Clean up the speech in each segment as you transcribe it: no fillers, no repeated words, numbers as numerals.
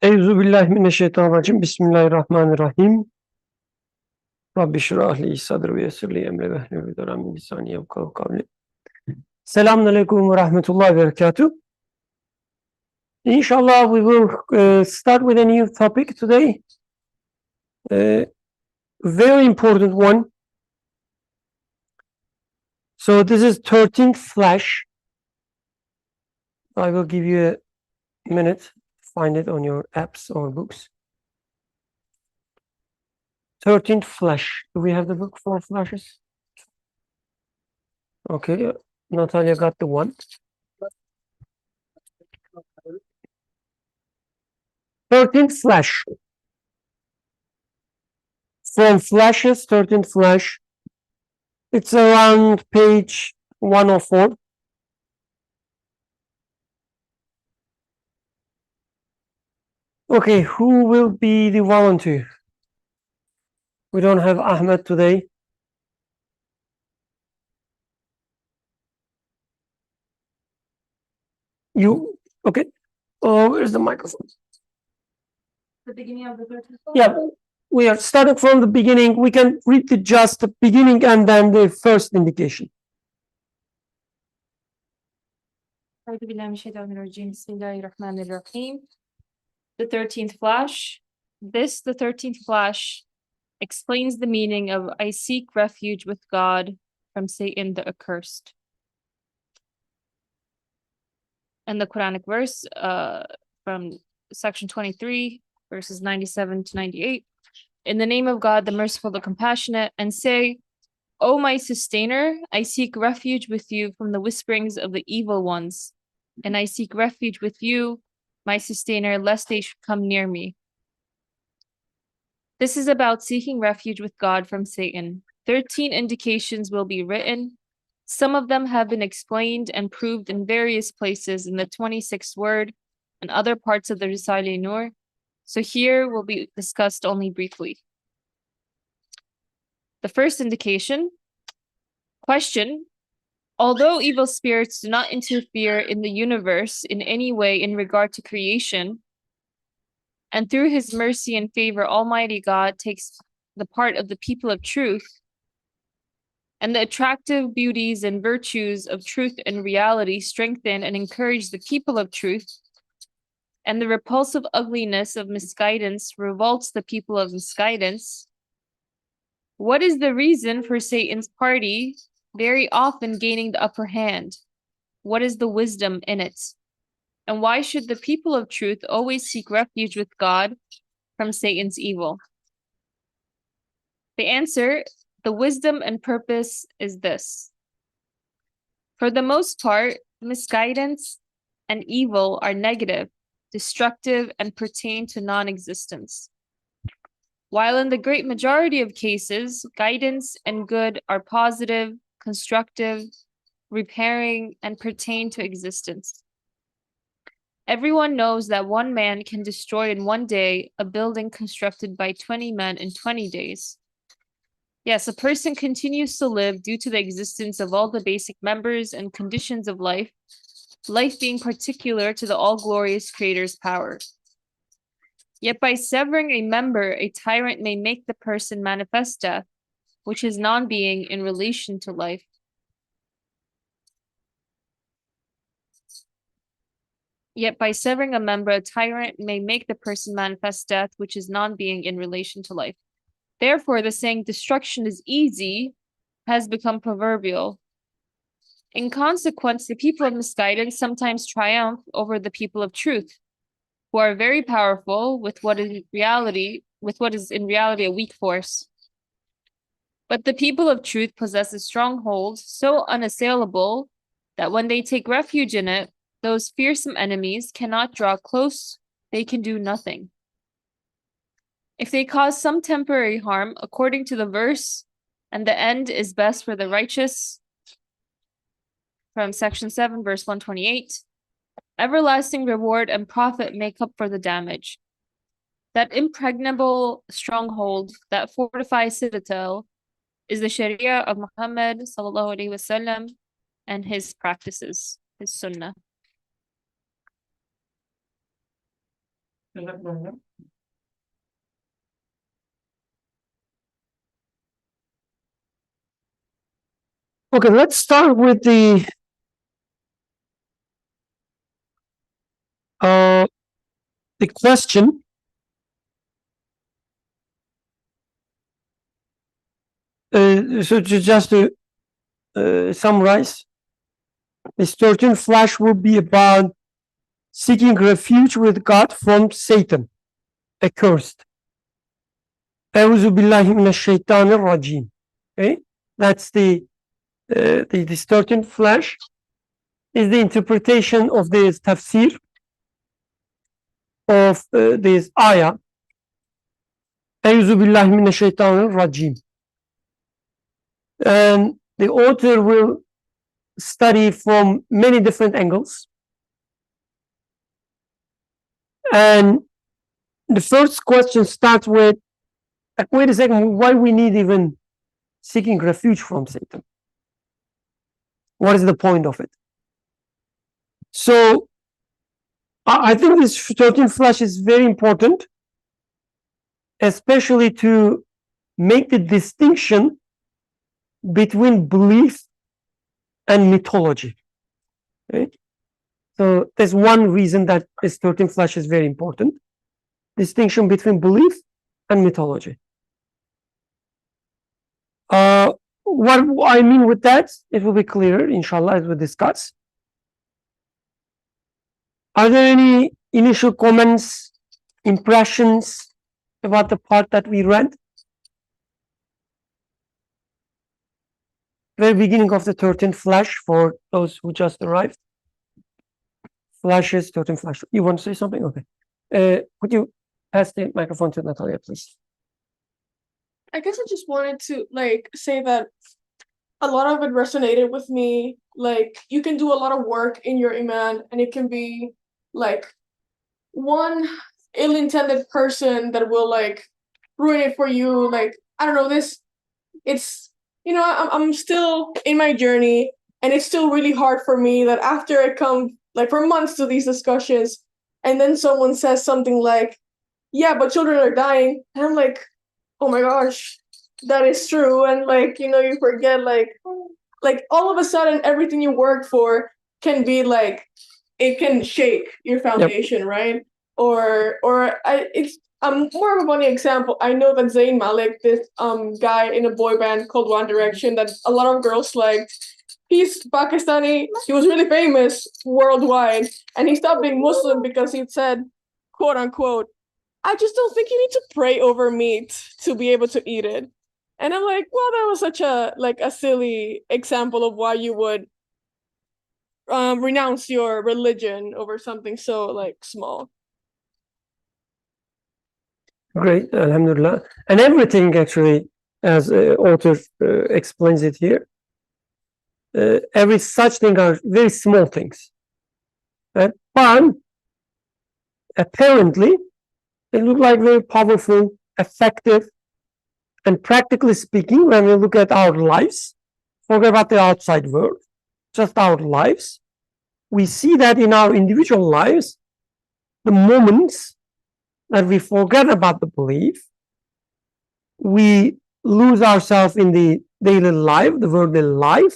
Euzubillahimineşşeytanirracim. Bismillahirrahmanirrahim. Rabbi şrah li sadri ve yessir li emri ve hlul ukdeten min lisani yefkahu kavli. Selamünaleyküm ve rahmetullahi ve berekatuh. Inshallah, we will start with a new topic today. Very important one. So this is 13th flash. I will give you a minute to find it on your apps or books. 13th flash. Do we have the book for flashes? Okay, Natalia got the one. 13th flash. From flashes, 13th flash. It's around page 104. Okay, who will be the volunteer? We don't have Ahmed today. You, okay. Oh, where's the microphone? The beginning of the 13th. Yeah, we are starting from the beginning. We can read just the beginning and then the first indication. Bismillahirrahmanirrahim. The 13th flash. The 13th flash, explains the meaning of I seek refuge with God from Satan the accursed. And the Quranic verse from section 23, verses 97 to 98. In the name of God, the merciful, the compassionate, and say, O my sustainer, I seek refuge with you from the whisperings of the evil ones, and I seek refuge with you, my sustainer, lest they should come near me. This is about seeking refuge with God from Satan. 13 indications will be written. Some of them have been explained and proved in various places in the 26th word and other parts of the Risale-i-Nur, so here will be discussed only briefly. The first indication. Question. Although evil spirits do not interfere in the universe in any way in regard to creation, and through his mercy and favor, Almighty God takes the part of the people of truth, and the attractive beauties and virtues of truth and reality strengthen and encourage the people of truth, and the repulsive ugliness of misguidance revolts the people of misguidance. What is the reason for Satan's party very often gaining the upper hand? What is the wisdom in it? And why should the people of truth always seek refuge with God from Satan's evil? The answer, the wisdom and purpose is this. For the most part, misguidance and evil are negative, destructive, and pertain to non-existence. While in the great majority of cases, guidance and good are positive, constructive, repairing, and pertain to existence. Everyone knows that one man can destroy in one day a building constructed by 20 men in 20 days. Yes, a person continues to live due to the existence of all the basic members and conditions of life, life being particular to the all-glorious Creator's power. Yet by severing a member, a tyrant may make the person manifest death, which is non-being in relation to life. Yet by severing a member, a tyrant may make the person manifest death, which is non-being in relation to life. Therefore, the saying destruction is easy has become proverbial. In consequence, the people of misguidance sometimes triumph over the people of truth, who are very powerful with what is in reality a weak force. But the people of truth possess a stronghold so unassailable that when they take refuge in it, those fearsome enemies cannot draw close, they can do nothing. If they cause some temporary harm, according to the verse, and the end is best for the righteous, from section 7, verse 128, everlasting reward and profit make up for the damage. That impregnable stronghold, that fortified citadel, is the Sharia of Muhammad sallallahu alaihi wasallam and his practices, his sunnah. Okay, let's start with the question. So just to summarize, this 13th flash will be about seeking refuge with God from Satan, accursed. Euzu billahi mineşşeytanirracim. Okay, that's this 13th flash is the interpretation of this tafsir of this ayah. Euzu billahi mineşşeytanirracim. And the author will study from many different angles. And the first question starts with, wait a second, why we need even seeking refuge from Satan? What is the point of it? So I think this 13th flash is very important, especially to make the distinction between belief and mythology. Okay? So there's one reason that this 13th flash is very important. Distinction between belief and mythology. What I mean with that, it will be clear, inshallah, as we discuss. Are there any initial comments, impressions about the part that we read? Very beginning of the 13th flash for those who just arrived. Flashes, 13th flash. You want to say something? Okay. Could you pass the microphone to Natalia, please? I guess I just wanted to say that a lot of it resonated with me. Like, you can do a lot of work in your iman, and it can be like one ill-intended person that will ruin it for you. Like, I don't know, it's I'm still in my journey, and it's still really hard for me that after I come for months to these discussions, and then someone says something like, yeah, but children are dying, and I'm like, oh my gosh, that is true. And you forget all of a sudden everything you worked for can be it can shake your foundation. Yep. Right? I'm more of a funny example. I know that Zayn Malik, this guy in a boy band called One Direction that a lot of girls like, he's Pakistani, he was really famous worldwide, and he stopped being Muslim because he said, quote unquote, I just don't think you need to pray over meat to be able to eat it. And I'm like, well, that was such a silly example of why you would renounce your religion over something so small. Great, alhamdulillah. And everything actually, as author explains it here, every such thing are very small things. Right? But apparently, they look like very powerful, effective, and practically speaking, when we look at our lives, forget about the outside world, just our lives, we see that in our individual lives, the moments that we forget about the belief, we lose ourselves in the daily life, the worldly life,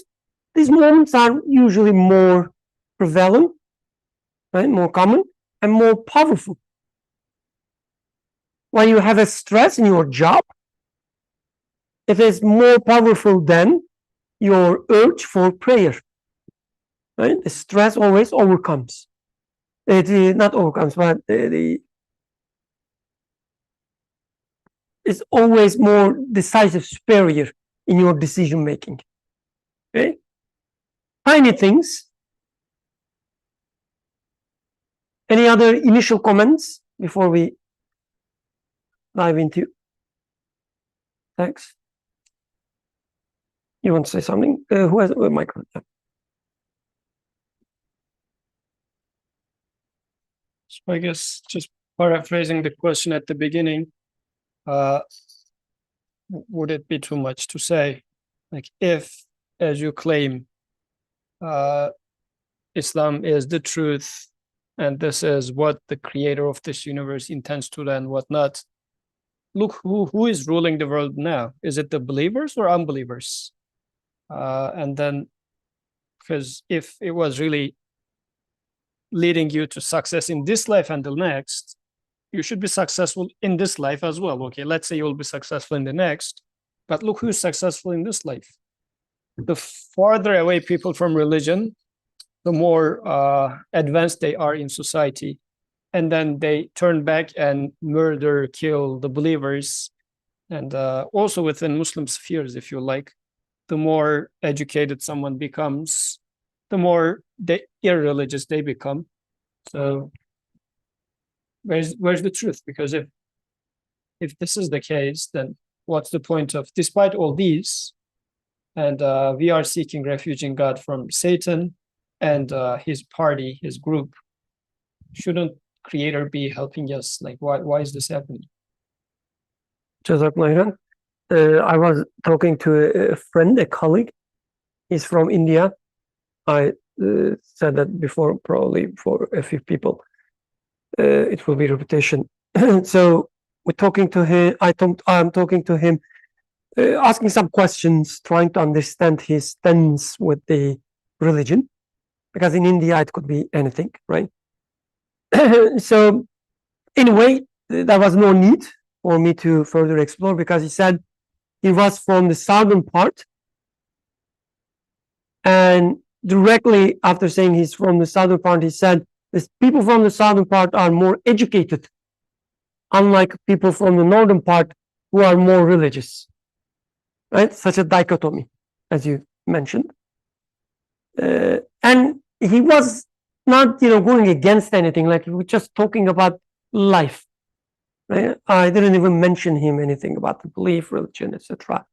these moments are usually more prevalent, right? More common and more powerful. When you have a stress in your job, it is more powerful than your urge for prayer. Right? The stress always overcomes. It not overcomes, but it's always more decisive, superior in your decision making. Okay? Tiny things. Any other initial comments before we dive into text? You want to say something? Who has a microphone? Yeah. So I guess just paraphrasing the question at the beginning, would it be too much to say, if, as you claim, Islam is the truth and this is what the creator of this universe intends to do and whatnot. Look who is ruling the world now. Is it the believers or unbelievers? And then, because if it was really leading you to success in this life and the next, you should be successful in this life as well. Okay, let's say you'll be successful in the next, but look who's successful in this life. The farther away people from religion, the more advanced they are in society. And then they turn back and murder, kill the believers. And also within Muslim spheres, if you like, the more educated someone becomes, the more irreligious they become. So where's the truth? Because if this is the case, then what's the point of, despite all these, and we are seeking refuge in God from Satan and his party, his group, shouldn't Creator be helping us? Like, why is this happening? Jazakallah. I was talking to a friend, a colleague. He's from India. I said that before, probably for a few people. It will be repetition. So we're talking to him. I'm talking to him, asking some questions, trying to understand his stance with the religion, because in India it could be anything, right? So in a way, there was no need for me to further explore, because he said he was from the southern part, and directly after saying he's from the southern part, he said the people from the southern part are more educated, unlike people from the northern part who are more religious, right? Such a dichotomy, as you mentioned. And he was not, going against anything. Like, he was just talking about life, right? I didn't even mention him anything about the belief, religion, etc.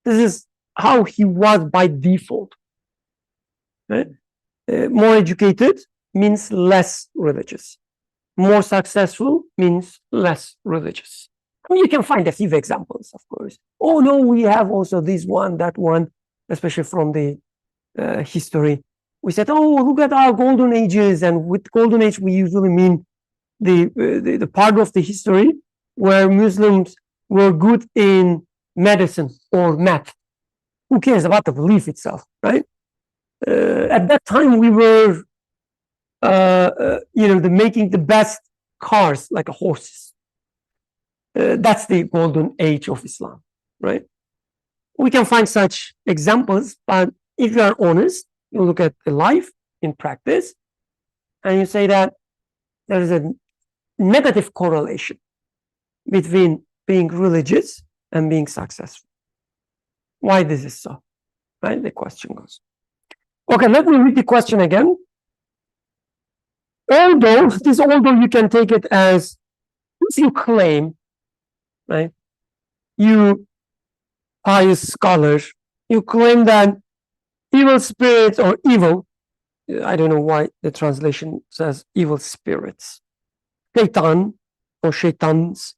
This is how he was by default, right? More educated means less religious. More successful means less religious. I mean, you can find a few examples, of course. Oh no, we have also this one, that one, especially from the history. We said, oh, look at our golden ages, and with golden age we usually mean the part of the history where Muslims were good in medicine or math. Who cares about the belief itself, right? At that time, we were, making the best cars, like horses. That's the golden age of Islam, right? We can find such examples, but if you are honest, you look at the life in practice, and you say that there is a negative correlation between being religious and being successful. Why this is so, right? The question goes. Okay, let me read the question again. Although you can take it as, if you claim, right, you pious scholar, you claim that evil spirits or evil, I don't know why the translation says evil spirits, shaitan or shaitans,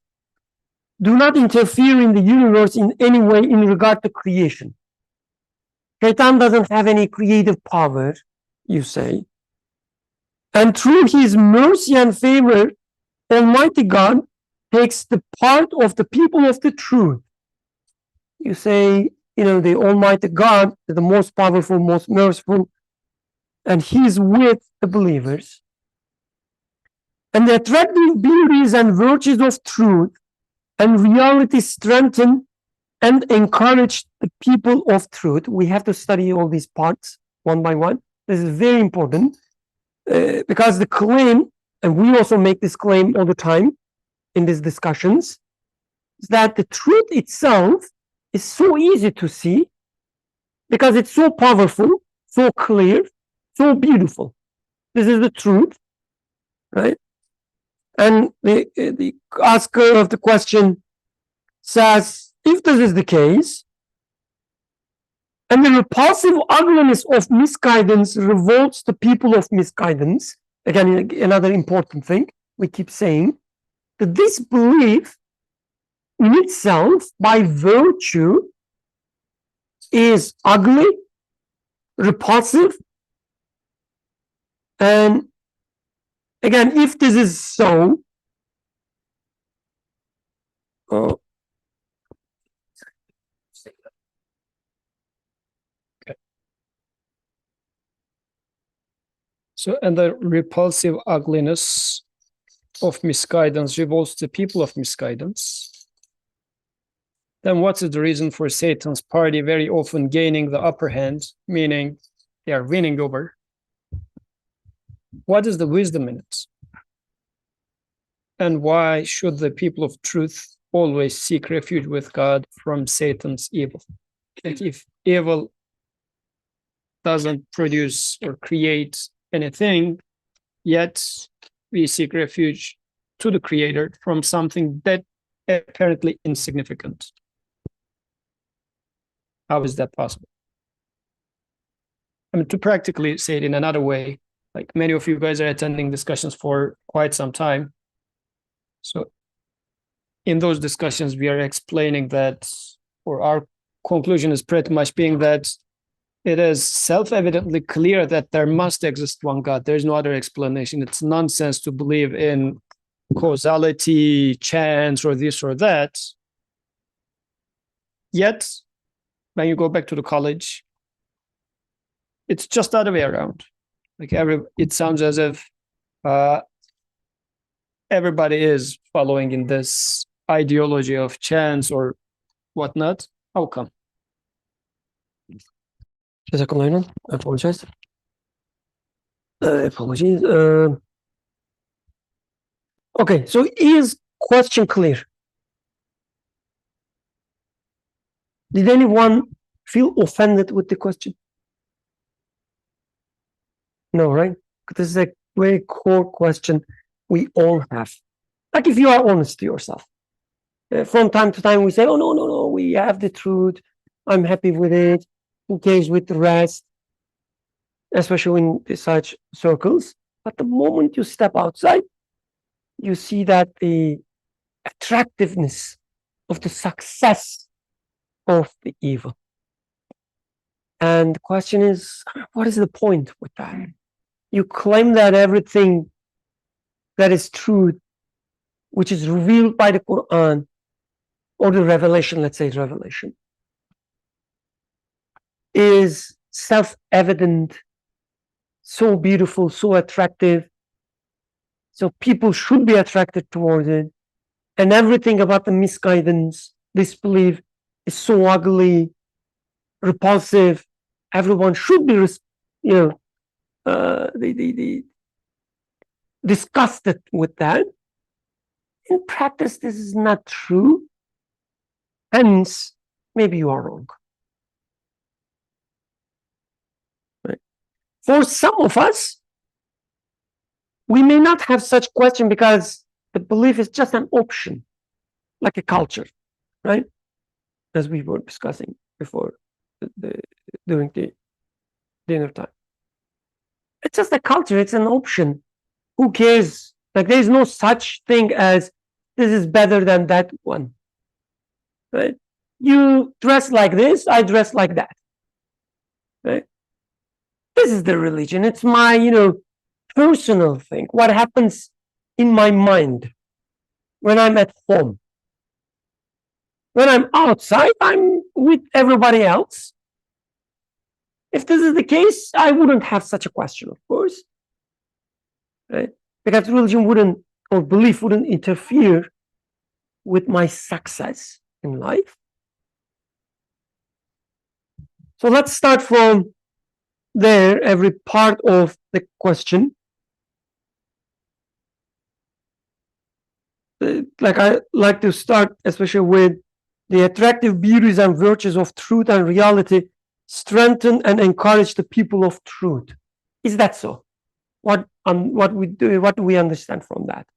do not interfere in the universe in any way in regard to creation. Shaitan doesn't have any creative power, you say. And through his mercy and favor, Almighty God takes the part of the people of the truth. You say, the Almighty God is the most powerful, most merciful, and he's with the believers. And the attractive beauties and virtues of truth and reality strengthen and encourage the people of truth. We have to study all these parts one by one. This is very important, because the claim, and we also make this claim all the time in these discussions, is that the truth itself is so easy to see because it's so powerful, so clear, so beautiful. This is the truth, right? And the asker of the question says, if this is the case, and the repulsive ugliness of misguidance revolts the people of misguidance, again, another important thing we keep saying, that this belief in itself, by virtue, is ugly, repulsive, and Again, if this is so, So, and the repulsive ugliness of misguidance revolts the people of misguidance. Then what is the reason for Satan's party very often gaining the upper hand, meaning they are winning over? What is the wisdom in it? And why should the people of truth always seek refuge with God from Satan's evil? Like if evil doesn't produce or create anything, yet we seek refuge to the Creator from something that apparently insignificant. How is that possible? I mean, to practically say it in another way, like many of you guys are attending discussions for quite some time. So in those discussions, we are explaining that, or our conclusion is pretty much being that it is self-evidently clear that there must exist one God. There's no other explanation. It's nonsense to believe in causality, chance, or this or that. Yet, when you go back to the college, it's just the other way around. Like it sounds as if everybody is following in this ideology of chance or whatnot. How come? I apologize. Apologies. Okay, so is question clear? Did anyone feel offended with the question? No, right? This is a very core question we all have. Like if you are honest to yourself. From time to time we say, oh, no, we have the truth. I'm happy with it. Who cares with the rest? Especially in such circles. But the moment you step outside, you see that the attractiveness of the success of the evil. And the question is, what is the point with that? You claim that everything that is truth, which is revealed by the Quran, or the revelation, let's say revelation, is self-evident, so beautiful, so attractive, so people should be attracted towards it, and everything about the misguidance, disbelief is so ugly, repulsive, everyone should be disgusted with that. In practice, this is not true. Hence, maybe you are wrong. Right? For some of us, we may not have such question because the belief is just an option, like a culture, right? As we were discussing before during the dinner time. It's just a culture, it's an option. Who cares? Like there's no such thing as this is better than that one. Right? You dress like this, I dress like that. Right? This is the religion. It's my, personal thing. What happens in my mind when I'm at home. When I'm outside, I'm with everybody else. If this is the case, I wouldn't have such a question, of course. Right? Because religion wouldn't, or belief wouldn't interfere with my success in life. So let's start from there, every part of the question. Like I like to start, especially with the attractive beauties and virtues of truth and reality strengthen and encourage the people of truth. Is that so? What do we understand from that?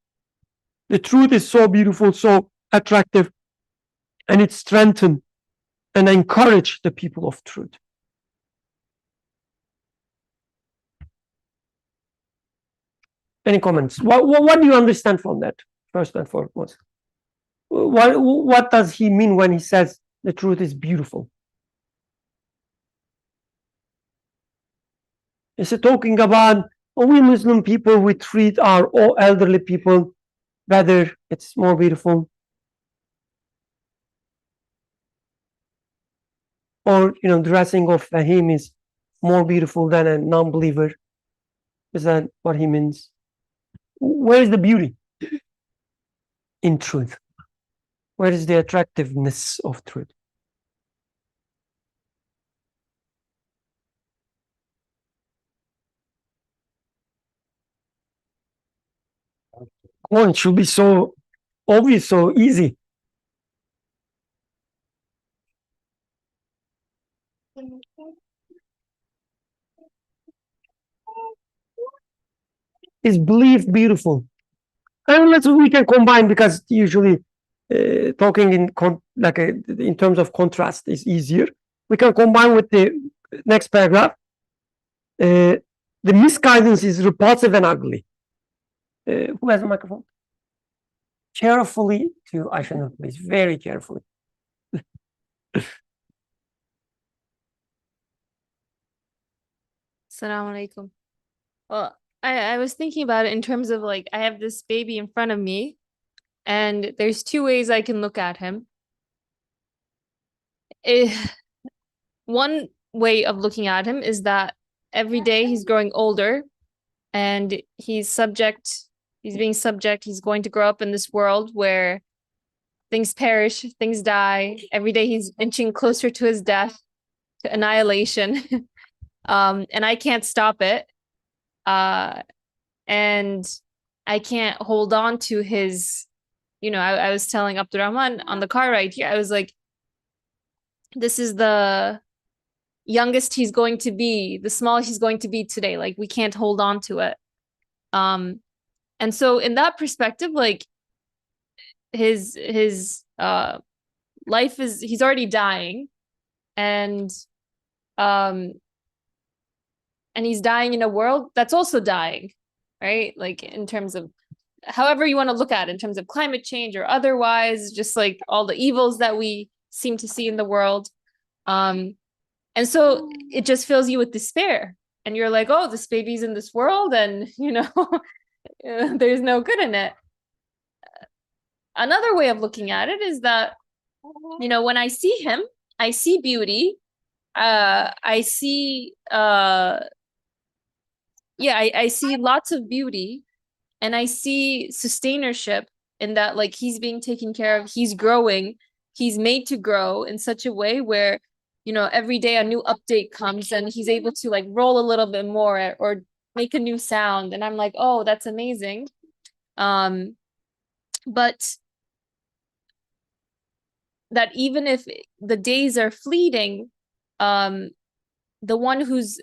The truth is so beautiful, so attractive, and it strengthens and encourages the people of truth. Any comments? What do you understand from that, first and foremost? What does he mean when he says the truth is beautiful? Is he talking about, we Muslim people, we treat our elderly people better. It's more beautiful. Or, dressing of Fahim is more beautiful than a non-believer. Is that what he means? Where is the beauty in truth? Where is the attractiveness of truth? Come on, it should be so obvious, so easy. Is belief beautiful? Unless we can combine, because usually talking in terms of contrast is easier. We can combine with the next paragraph. The misguidance is repulsive and ugly. Who has a microphone? Carefully to Ayşenur, please, very carefully. Assalamu alaikum. Well, I was thinking about it in terms of like, I have this baby in front of me, and there's two ways I can look at him. One way of looking at him is that every day he's growing older, and he's being subject, he's going to grow up in this world where things perish, things die. Every day he's inching closer to his death, to annihilation. And I can't stop it. And I can't hold on to his, I was telling Abdurrahman on the car ride here, I was like, this is the youngest he's going to be, the smallest he's going to be today. Like, we can't hold on to it. And so in that perspective, like, his life is, he's already dying, and he's dying in a world that's also dying, right? Like, in terms of however you want to look at it, in terms of climate change or otherwise, just like all the evils that we seem to see in the world. And so it just fills you with despair, and you're like, oh, this baby's in this world, and there's no good in it. Another way of looking at it is that, when I see him, I see beauty. I see I see lots of beauty, and I see sustainership in that, like, he's being taken care of, he's growing, he's made to grow in such a way where, every day a new update comes, and he's able to like roll a little bit more or make a new sound, and I'm like, oh, that's amazing. But that even if the days are fleeting, the one who's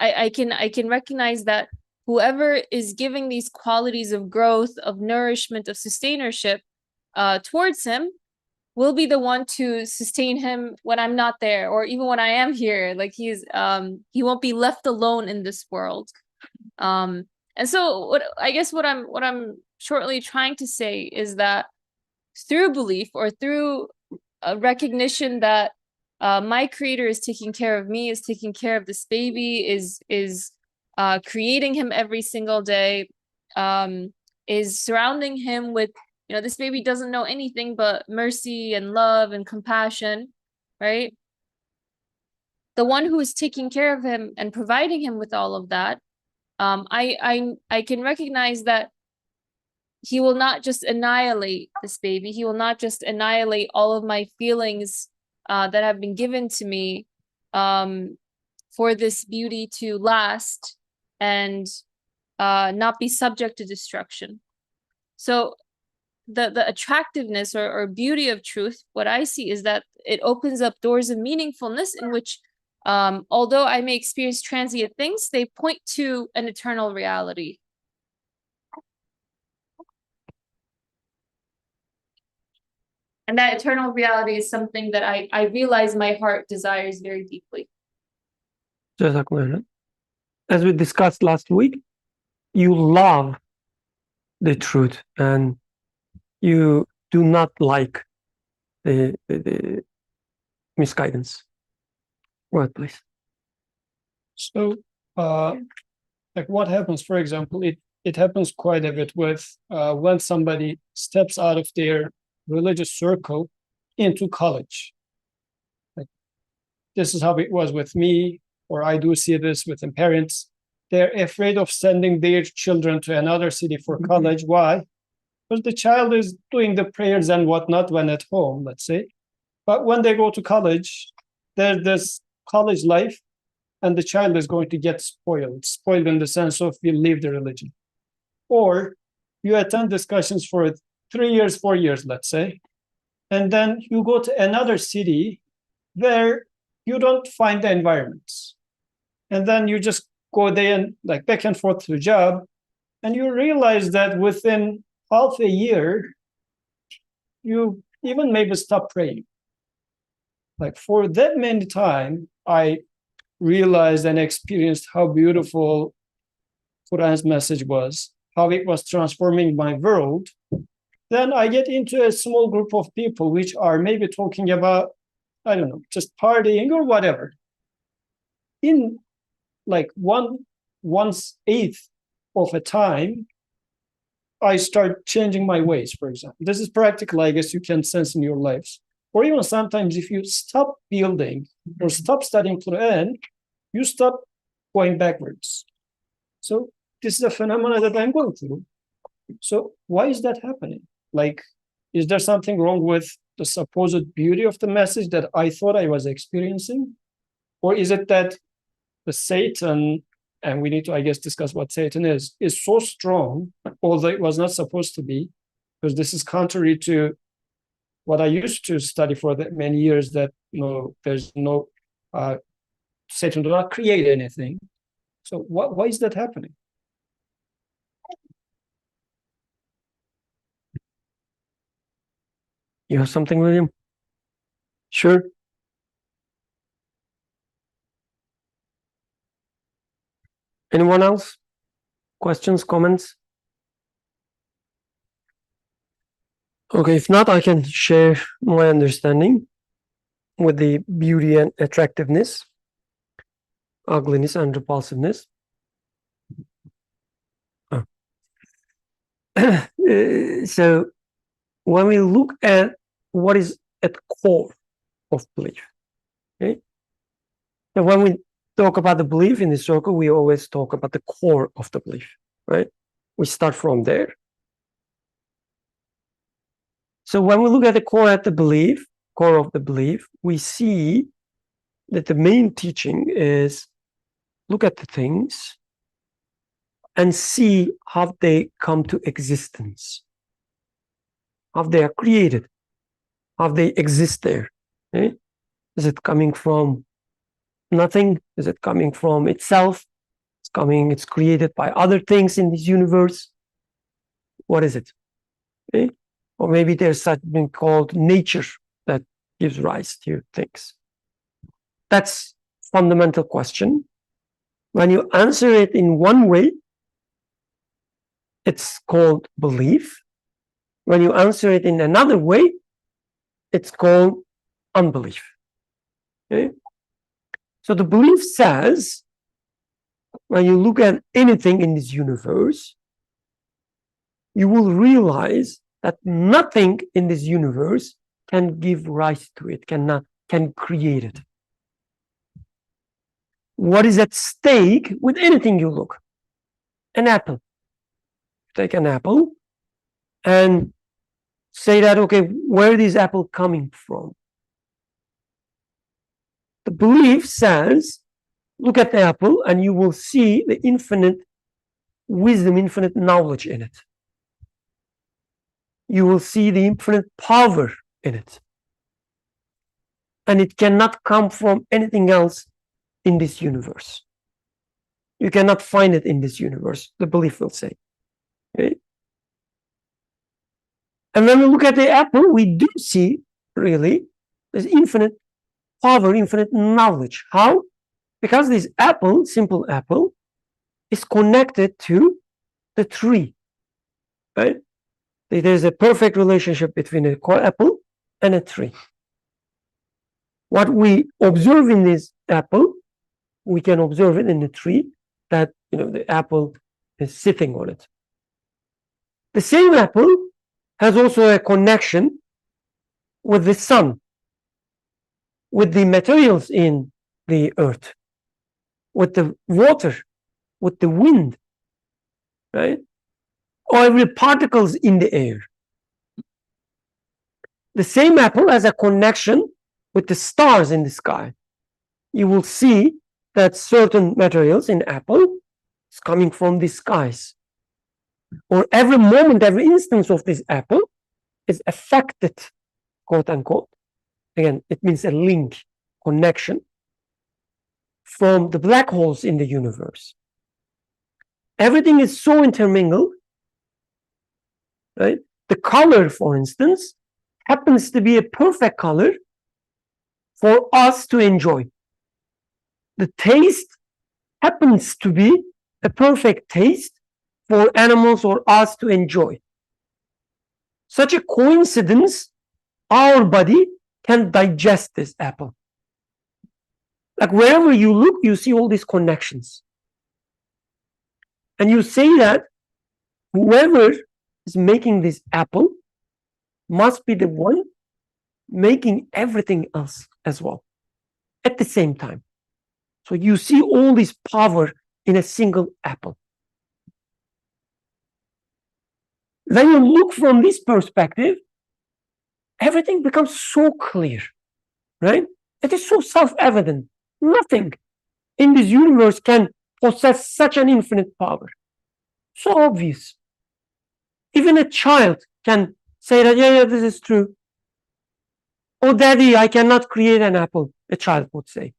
I can recognize that whoever is giving these qualities of growth, of nourishment, of sustainership towards him will be the one to sustain him when I'm not there, or even when I am here. Like, he won't be left alone in this world. And so what I'm shortly trying to say is that through belief, or through a recognition that my creator is taking care of me, is taking care of this baby, is creating him every single day, is surrounding him with, this baby doesn't know anything but mercy and love and compassion, right? The one who is taking care of him and providing him with all of that, I can recognize that he will not just annihilate this baby. He will not just annihilate all of my feelings that have been given to me for this beauty to last and not be subject to destruction. So the attractiveness or beauty of truth, what I see is that it opens up doors of meaningfulness in which, although I may experience transient things, they point to an eternal reality. And that eternal reality is something that I realize my heart desires very deeply. As we discussed last week, you love the truth, and you do not like the misguidance. Go ahead, please. So like what happens, for example, it happens quite a bit with when somebody steps out of their religious circle into college. Like this is how it was with me, or I do see this with the parents. They're afraid of sending their children to another city for college. Why? Because the child is doing the prayers and whatnot when at home, let's say. But when they go to college, there's this college life, and the child is going to get spoiled in the sense of you leave the religion. Or you attend discussions for 3 years, 4 years, let's say, and then you go to another city where you don't find the environments. And then you just go there and like back and forth to the job, and you realize that within half a year, you even maybe stop praying. Like for that many time, I realized and experienced how beautiful Quran's message was, how it was transforming my world. Then I get into a small group of people which are maybe talking about, I don't know, just partying or whatever. In like 1/8 of a time, I start changing my ways, for example. This is practical, I guess you can sense in your lives. Or even sometimes if you stop building or stop studying Quran, you stop going backwards. So this is a phenomenon that I'm going through. So why is that happening? Like, is there something wrong with the supposed beauty of the message that I thought I was experiencing? Or is it that the Satan, and we need to, I guess, discuss what Satan is so strong, although it was not supposed to be, because this is contrary to what I used to study for that many years, that there's no Satan do not create anything. So why is that happening? You have something, William? Sure. Anyone else? Questions, comments? Okay, if not, I can share my understanding with the beauty and attractiveness, ugliness and repulsiveness. So when we look at what is at core of belief, okay? And when we talk about the belief in the circle, we always talk about the core of the belief, right? We start from there. So when we look at the core of the belief, we see that the main teaching is look at the things and see how they come to existence, how they are created, how they exist there. Okay? Is it coming from nothing? Is it coming from itself? It's created by other things in this universe. What is it? Okay? Or maybe there's something called nature that gives rise to things. That's fundamental question. When you answer it in one way, it's called belief. When you answer it in another way, it's called unbelief. Okay? So the belief says, when you look at anything in this universe, you will realize that nothing in this universe can give rise to it, can create it. What is at stake with anything you look? An apple. Take an apple and say that, okay, where is this apple coming from? The belief says, look at the apple and you will see the infinite wisdom, infinite knowledge in it. You will see the infinite power in it. And it cannot come from anything else in this universe. You cannot find it in this universe, the belief will say. Okay? And when we look at the apple, we do see, really, there's infinite power, infinite knowledge. How? Because this apple, simple apple, is connected to the tree, right? There's a perfect relationship between an apple and a tree. What we observe in this apple, we can observe it in the tree, that the apple is sitting on it. The same apple has also a connection with the sun, with the materials in the earth, with the water, with the wind, right? Or every particles in the air. The same apple has a connection with the stars in the sky. You will see that certain materials in apple is coming from the skies. Or every moment, every instance of this apple is affected, quote unquote. Again, it means a link, connection from the black holes in the universe. Everything is so intermingled, right? The color, for instance, happens to be a perfect color for us to enjoy. The taste happens to be a perfect taste for animals or us to enjoy. Such a coincidence, our body can digest this apple. Like wherever you look, you see all these connections. And you say that whoever is making this apple must be the one making everything else as well at the same time. So you see all this power in a single apple. When you look from this perspective, everything becomes so clear, right? It is so self-evident. Nothing in this universe can possess such an infinite power. So obvious. Even a child can say that, yeah, this is true. Oh, Daddy, I cannot create an apple, a child would say.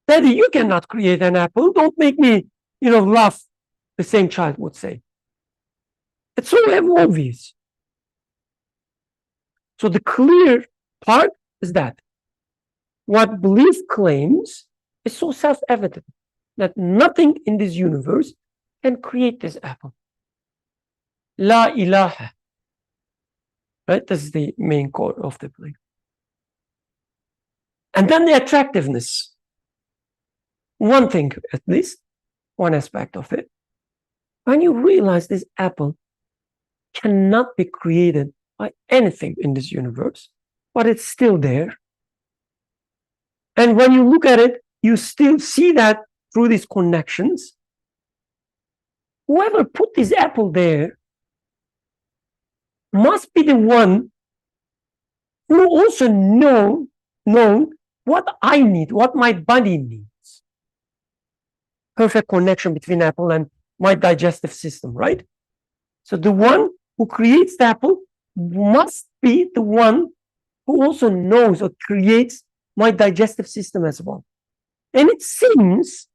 Daddy, you cannot create an apple. Don't make me, laugh, the same child would say. It's so obvious. So the clear part is that what belief claims is so self-evident that nothing in this universe can create this apple. La ilaha. Right? This is the main core of the belief. And then the attractiveness. One thing, at least, one aspect of it. When you realize this apple cannot be created by anything in this universe, but it's still there. And when you look at it, you still see that through these connections. Whoever put this apple there must be the one who also know what I need, what my body needs. Perfect connection between apple and my digestive system, right? So the one who creates the apple must be the one who also knows or creates my digestive system as well. And it seems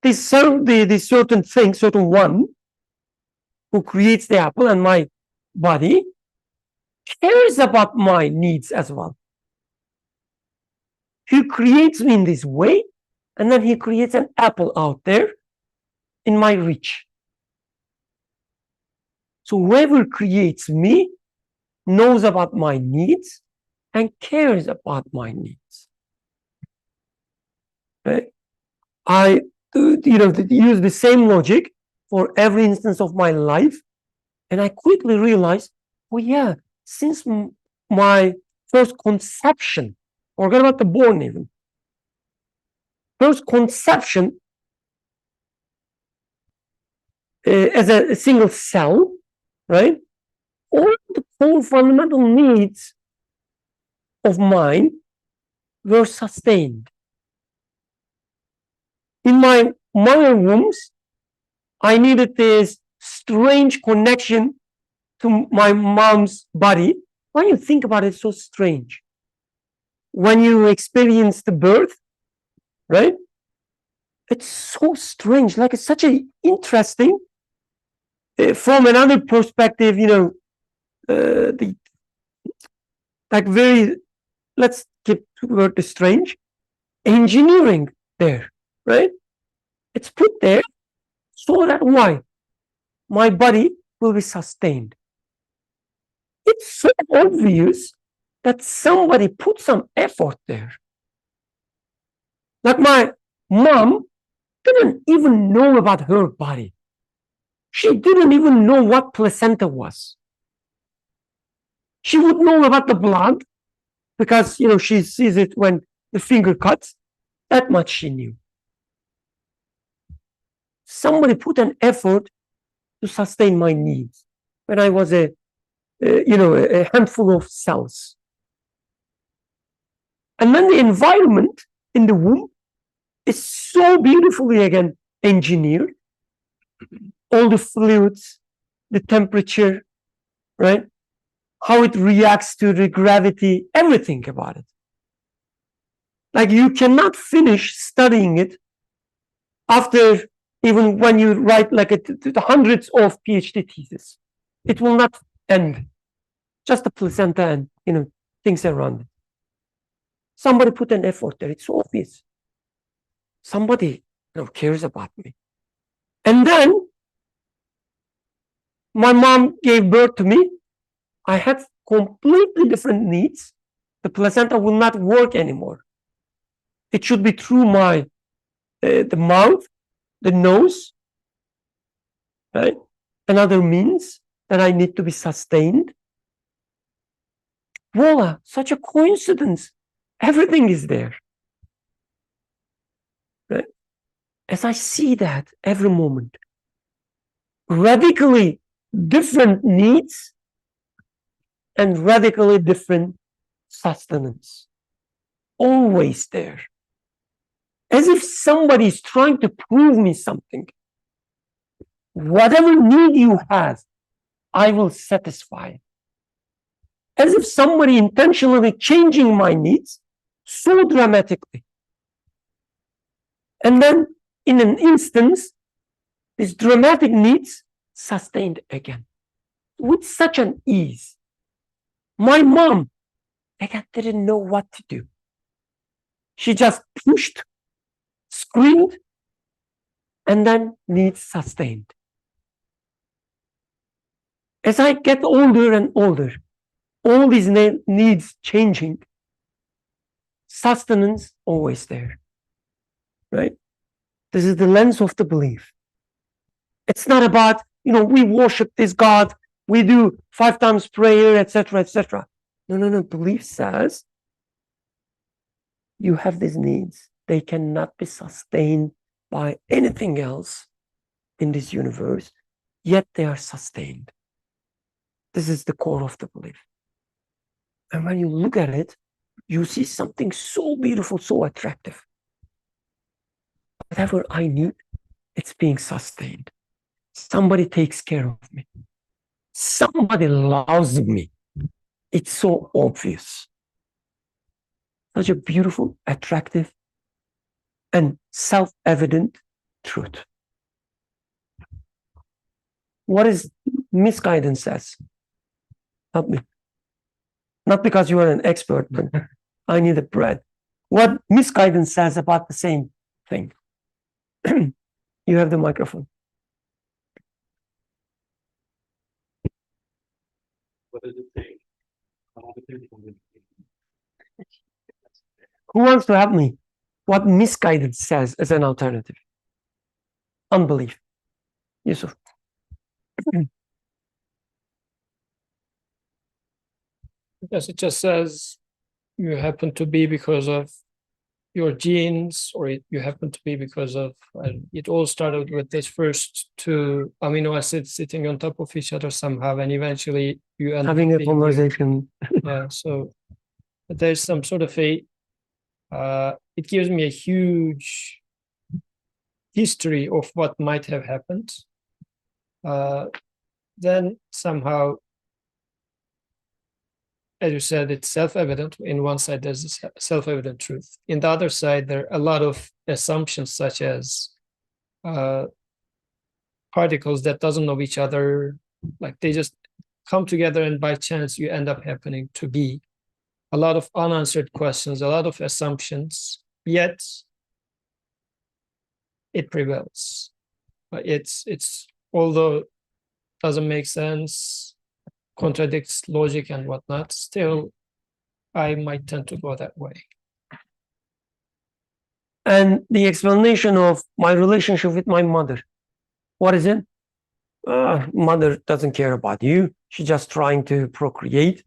this certain thing, certain one who creates the apple and my body cares about my needs as well. He creates me in this way, and then he creates an apple out there in my reach. So whoever creates me knows about my needs and cares about my needs. Right? I use the same logic for every instance of my life, and I quickly realized, oh yeah, since my first conception, forget about the born even, first conception as a single cell, right? All the core fundamental needs of mine were sustained. In my mother wombs, I needed this strange connection to my mom's body. When you think about it, it's so strange. When you experience the birth, right? It's so strange. Like it's such an interesting, from another perspective, let's keep the word strange, engineering there, right? It's put there so that why? My body will be sustained. It's so obvious that somebody put some effort there. Like my mom didn't even know about her body. She didn't even know what placenta was. She would know about the blood because, she sees it when the finger cuts. That much she knew. Somebody put an effort to sustain my needs when I was a handful of cells. And then the environment in the womb is so beautifully, again, engineered. All the fluids, the temperature, right? How it reacts to the gravity, everything about it. Like, you cannot finish studying it after, even when you write like the hundreds of PhD theses. It will not end. Just the placenta and, things around it. Somebody put an effort there. It's so obvious. Somebody, cares about me. And then my mom gave birth to me. I had completely different needs. The placenta will not work anymore. It should be through my the mouth, the nose, right? And other means that I need to be sustained. Voila, such a coincidence. Everything is there. Right? As I see that every moment, radically different needs and radically different sustenance. Always there. As if somebody is trying to prove me something. Whatever need you have, I will satisfy. As if somebody intentionally changing my needs so dramatically. And then in an instance, these dramatic needs sustained again. With such an ease. My mom, again, didn't know what to do. She just pushed, screamed, and then needs sustained. As I get older and older, all these needs changing, sustenance always there, right? This is the lens of the belief. It's not about, we worship this God, we do 5 times prayer, etc., etc. No. Belief says you have these needs. They cannot be sustained by anything else in this universe, yet they are sustained. This is the core of the belief. And when you look at it, you see something so beautiful, so attractive. Whatever I need, it's being sustained. Somebody takes care of me. Somebody loves me. It's so obvious. Such a beautiful, attractive, and self-evident truth. What is misguidance says? Help me. Not because you are an expert, but I need a bread. What misguidance says about the same thing? You have the microphone. What does it take? Who wants to help me? What misguidance says as an alternative? Unbelief. Yusuf. Yes, it just says you happen to be because of your genes, or you happen to be because of, it all started with these first 2 amino acids sitting on top of each other somehow, and eventually you end Having up a being conversation. Yeah, so there's some sort of it gives me a huge history of what might have happened. Then somehow, as you said, it's self-evident. In one side, there's a self-evident truth. In the other side, there are a lot of assumptions, such as particles that doesn't know each other, like they just come together and by chance you end up happening to be. A lot of unanswered questions, a lot of assumptions, yet it prevails. It's although doesn't make sense, contradicts logic and whatnot, still I might tend to go that way. And the explanation of my relationship with my mother. What is it? Mother doesn't care about you. She's just trying to procreate,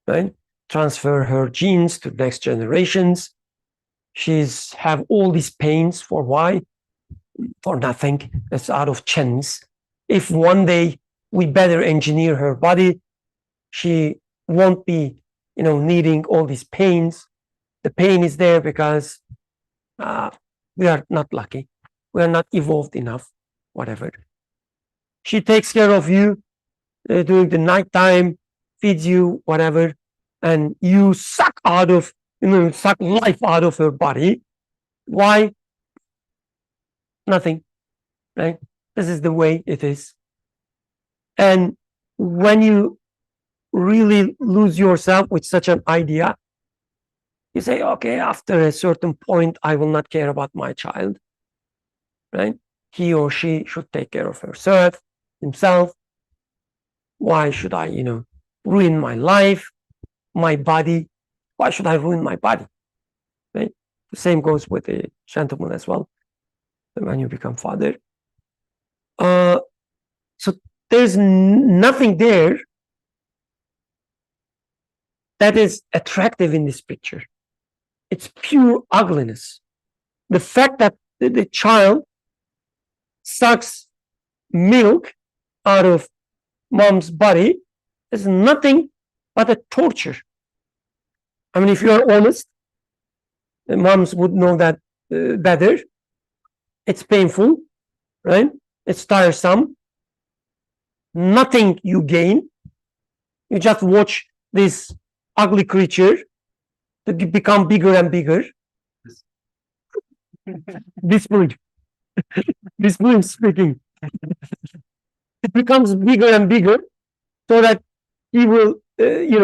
right? Transfer her genes to next generations. She's have all these pains for why? For nothing. It's out of chance. If one day we better engineer her body, she won't be, needing all these pains. The pain is there because we are not lucky. We are not evolved enough, whatever. She takes care of you during the nighttime, feeds you, whatever, and you suck suck life out of her body. Why? Nothing, right? This is the way it is. And when you really lose yourself with such an idea, you say, okay, after a certain point, I will not care about my child, right? He or she should take care of herself, himself. Why should I, ruin my life, my body? Why should I ruin my body? Right? The same goes with the gentleman as well. When you become father. So there's nothing there that is attractive in this picture. It's pure ugliness. The fact that the child sucks milk out of mom's body is nothing but a torture. I mean, if you are honest, the moms would know that better. It's painful, right? It's tiresome. Nothing you gain. You just watch this ugly creature to become bigger and bigger. Disbelief. Disbelief speaking. It becomes bigger and bigger so that he will,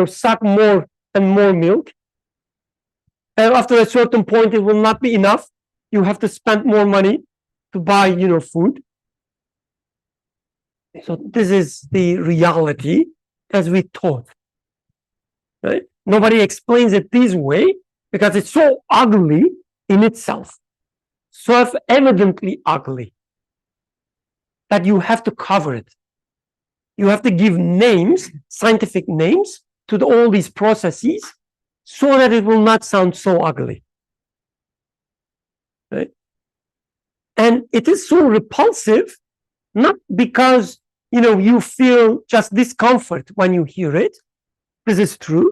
suck more and more milk. And after a certain point, it will not be enough. You have to spend more money to buy, food. So this is the reality as we taught. Right? Nobody explains it this way because it's so ugly in itself, self-evidently ugly, that you have to cover it. You have to give names, scientific names, to all these processes so that it will not sound so ugly. Right? And it is so repulsive, not because you feel just discomfort when you hear it. This is true.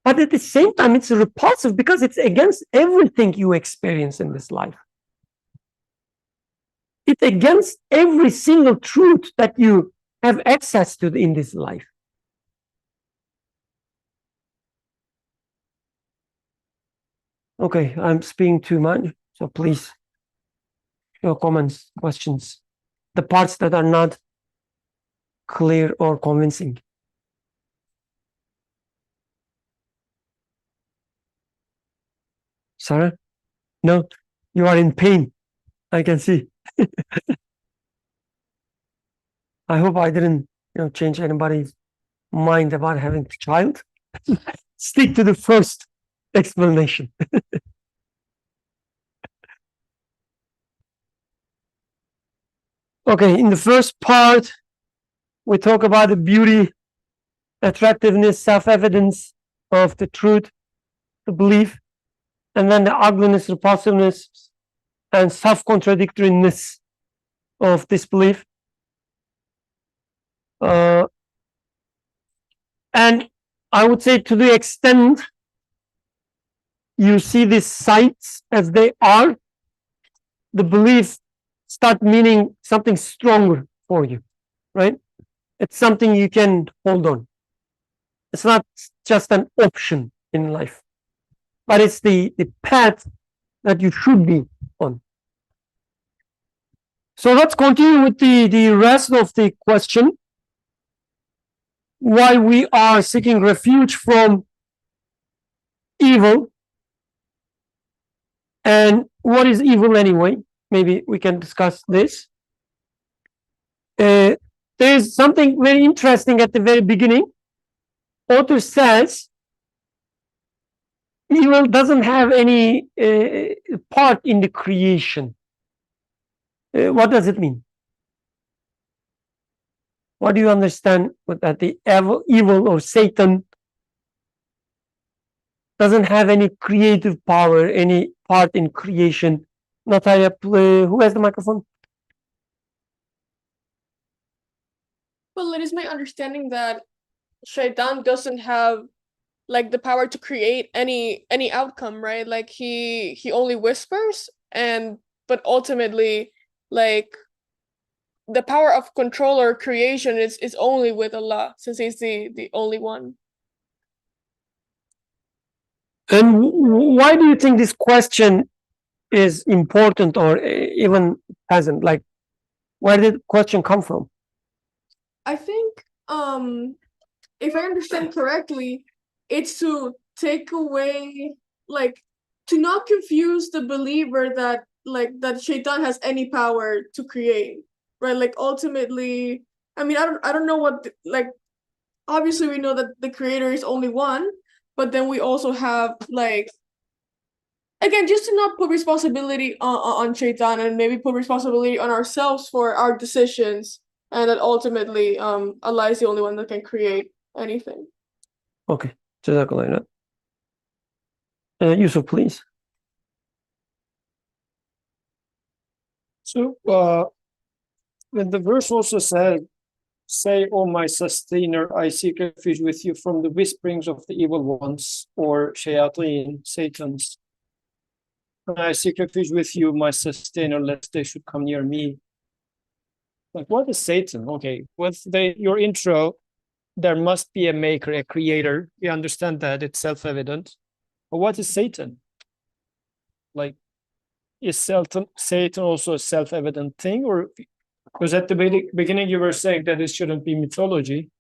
But at the same time, it's repulsive because it's against everything you experience in this life. It's against every single truth that you have access to in this life. Okay, I'm speaking too much, so please, your comments, questions, the parts that are not clear or convincing. Sarah? No, you are in pain. I can see. I hope I didn't, change anybody's mind about having a child. Stick to the first explanation. Okay, in the first part, we talk about the beauty, attractiveness, self-evidence of the truth, the belief, and then the ugliness, repulsiveness, and self-contradictoriness of disbelief. And I would say, to the extent you see these sites as they are, the belief start meaning something stronger for you, right? It's something you can hold on. It's not just an option in life, but it's the path that you should be on. So let's continue with the rest of the question. Why we are seeking refuge from evil, and what is evil anyway? Maybe we can discuss this. There's something very interesting at the very beginning. Author says evil doesn't have any part in the creation. What does it mean? What do you understand with that? The evil or Satan doesn't have any creative power, any part in creation. Natalia, who has the microphone? Well, it is my understanding that Shaitan doesn't have like the power to create any outcome, right? Like he only whispers, but ultimately, like the power of control or creation is only with Allah, since he's the only one. And why do you think this question is important or even present? Like, where did the question come from? I think if I understand correctly, it's to take away, like, to not confuse the believer that Shaitan has any power to create, right? Like ultimately, I mean, I don't know what like obviously we know that the creator is only one, but then we also have like, again, just to not put responsibility on Shaitan and maybe put responsibility on ourselves for our decisions, and that ultimately Allah is the only one that can create anything. Okay, Jazakallah. Yusuf, please. So when the verse also says, "Say, O my sustainer, I seek refuge with you from the whisperings of the evil ones," or shayateen, Satans. "I seek refuge with you, my sustainer, lest they should come near me." Like, what is Satan? Okay, with your intro, there must be a maker, a creator. We understand that, it's self-evident. But what is Satan? Like, is Satan also a self-evident thing? Or because at the beginning you were saying that it shouldn't be mythology.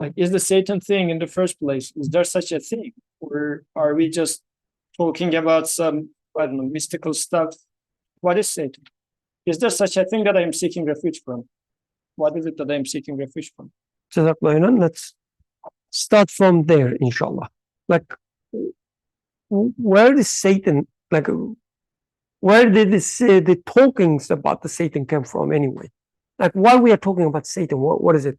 Like, is the Satan thing in the first place? Is there such a thing? Or are we just talking about some, I don't know, mystical stuff? What is Satan? Is there such a thing that I am seeking refuge from? What is it that I am seeking refuge from? Jazakallah. Let's start from there, inshallah. Like, where is Satan? Like, where did the talkings about the Satan come from anyway? Like, why we are talking about Satan? What is it?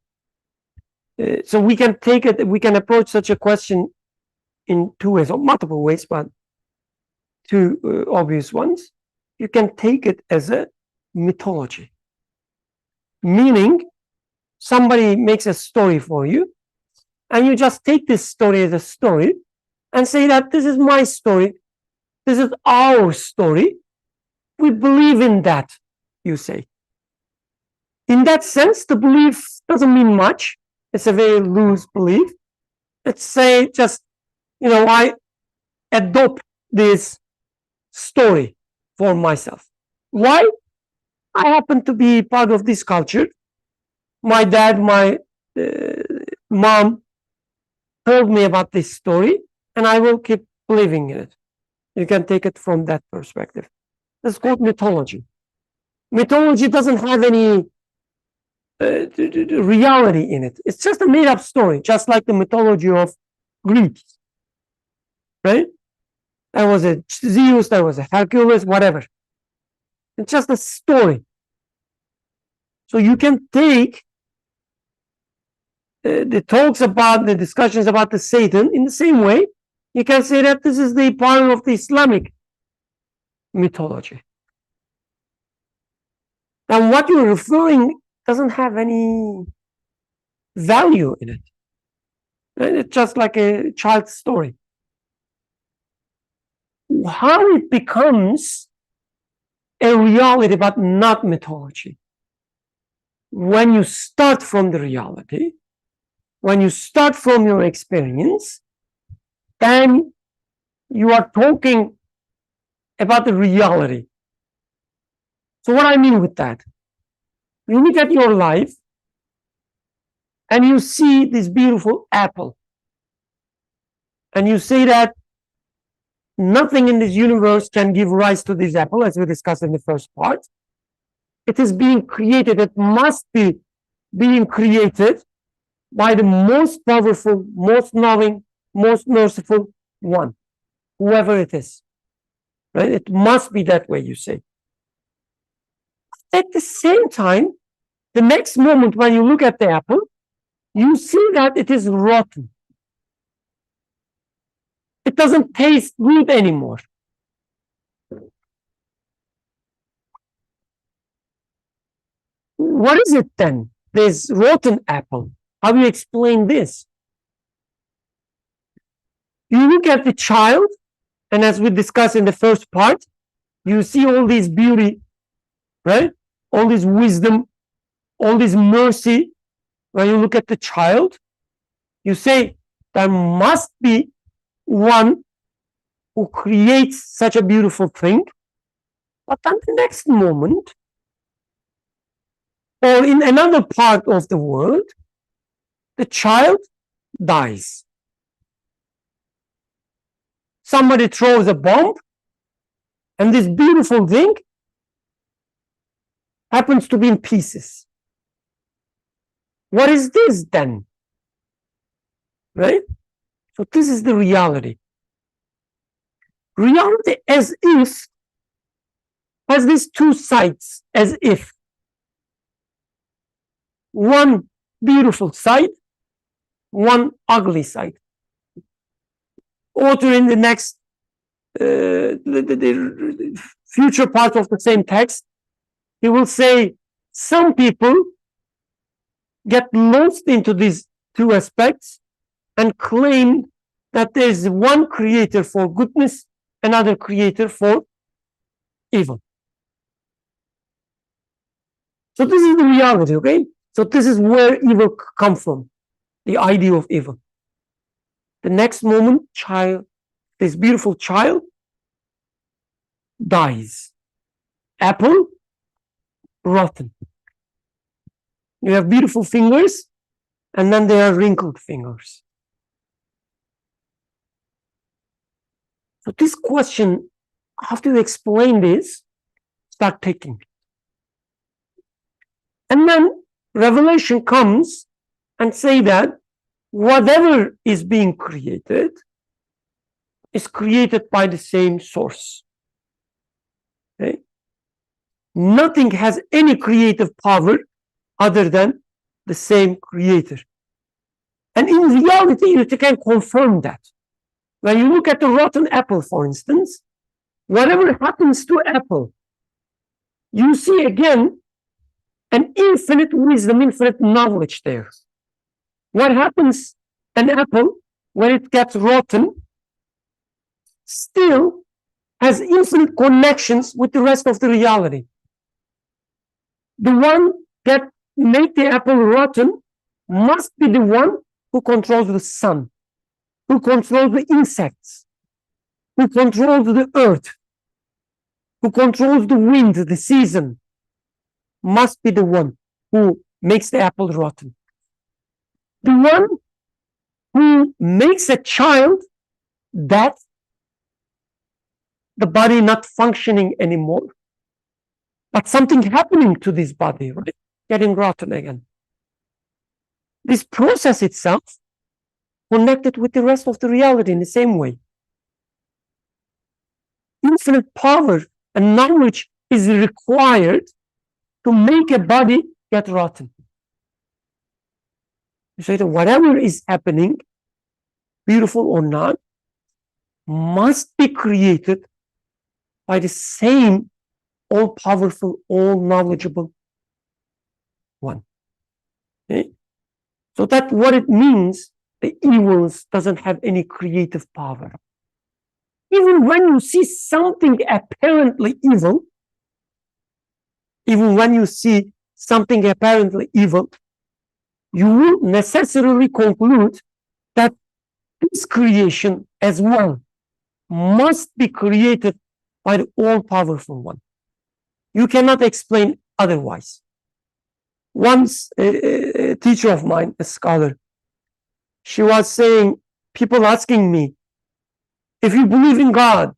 So we can take it. We can approach such a question in two ways, or multiple ways, but two obvious ones. You can take it as a mythology, meaning somebody makes a story for you, and you just take this story as a story and say that this is my story, this is our story. We believe in that, you say. In that sense, the belief doesn't mean much. It's a very loose belief. Let's say just, I adopt this story for myself. Why? I happen to be part of this culture. My dad, my mom told me about this story, and I will keep believing in it. You can take it from that perspective. It's called mythology. Mythology doesn't have any reality in it. It's just a made-up story, just like the mythology of Greeks, right? There was a Zeus, there was a Hercules, whatever. It's just a story. So you can take the talks about, the discussions about the Satan in the same way. You can say that this is the part of the Islamic mythology. And what you're referring doesn't have any value in it. And it's just like a child's story. How it becomes a reality but not mythology? When you start from the reality, when you start from your experience, then you are talking about the reality. So what I mean with that, you look at your life and you see this beautiful apple, and you say that nothing in this universe can give rise to this apple, as we discussed in the first part. It is being created. It must be being created by the most powerful, most loving, most merciful one. whoever it is. Right? It must be that way, you say. At the same time, the next moment when you look at the apple, you see that it is rotten. It doesn't taste good anymore. What is it then? This rotten apple. How do you explain this? You look at the child, and as we discussed in the first part, you see all this beauty, right? All this wisdom, all this mercy. When you look at the child, you say, there must be one who creates such a beautiful thing. But then the next moment, or in another part of the world, the child dies. Somebody throws a bomb, and this beautiful thing happens to be in pieces. What is this then? Right? So this is the reality. Reality as if has these two sides, as if. One beautiful side, one ugly side. Author in the next, the future part of the same text, he will say, some people get lost into these two aspects and claim that there is one creator for goodness, another creator for evil. So this is the reality, okay? So this is where evil comes from, the idea of evil. The next moment, this beautiful child dies. Apple, rotten. You have beautiful fingers, and then there are wrinkled fingers. So this question, how do you explain this? Start taking. And then revelation comes and say that whatever is being created is created by the same source. Okay? Nothing has any creative power other than the same creator. And in reality, you can confirm that. When you look at the rotten apple, for instance, whatever happens to apple, you see again an infinite wisdom, infinite knowledge there. What happens an apple when it gets rotten still has infinite connections with the rest of the reality. The one that made the apple rotten must be the one who controls the sun, who controls the insects, who controls the earth, who controls the wind, the season, must be the one who makes the apple rotten. The one who makes a child that the body not functioning anymore, but something happening to this body, right? Getting rotten again. This process itself connected with the rest of the reality in the same way. Infinite power and knowledge is required to make a body get rotten. You say that whatever is happening, beautiful or not, must be created by the same all-powerful, all-knowledgeable one. Okay? So that's what it means, the evils doesn't have any creative power. Even when you see something apparently evil, even when you see something apparently evil, you will necessarily conclude that this creation as well must be created by the all-powerful one. You cannot explain otherwise. Once a teacher of mine, a scholar, she was saying, people asking me, if you believe in God,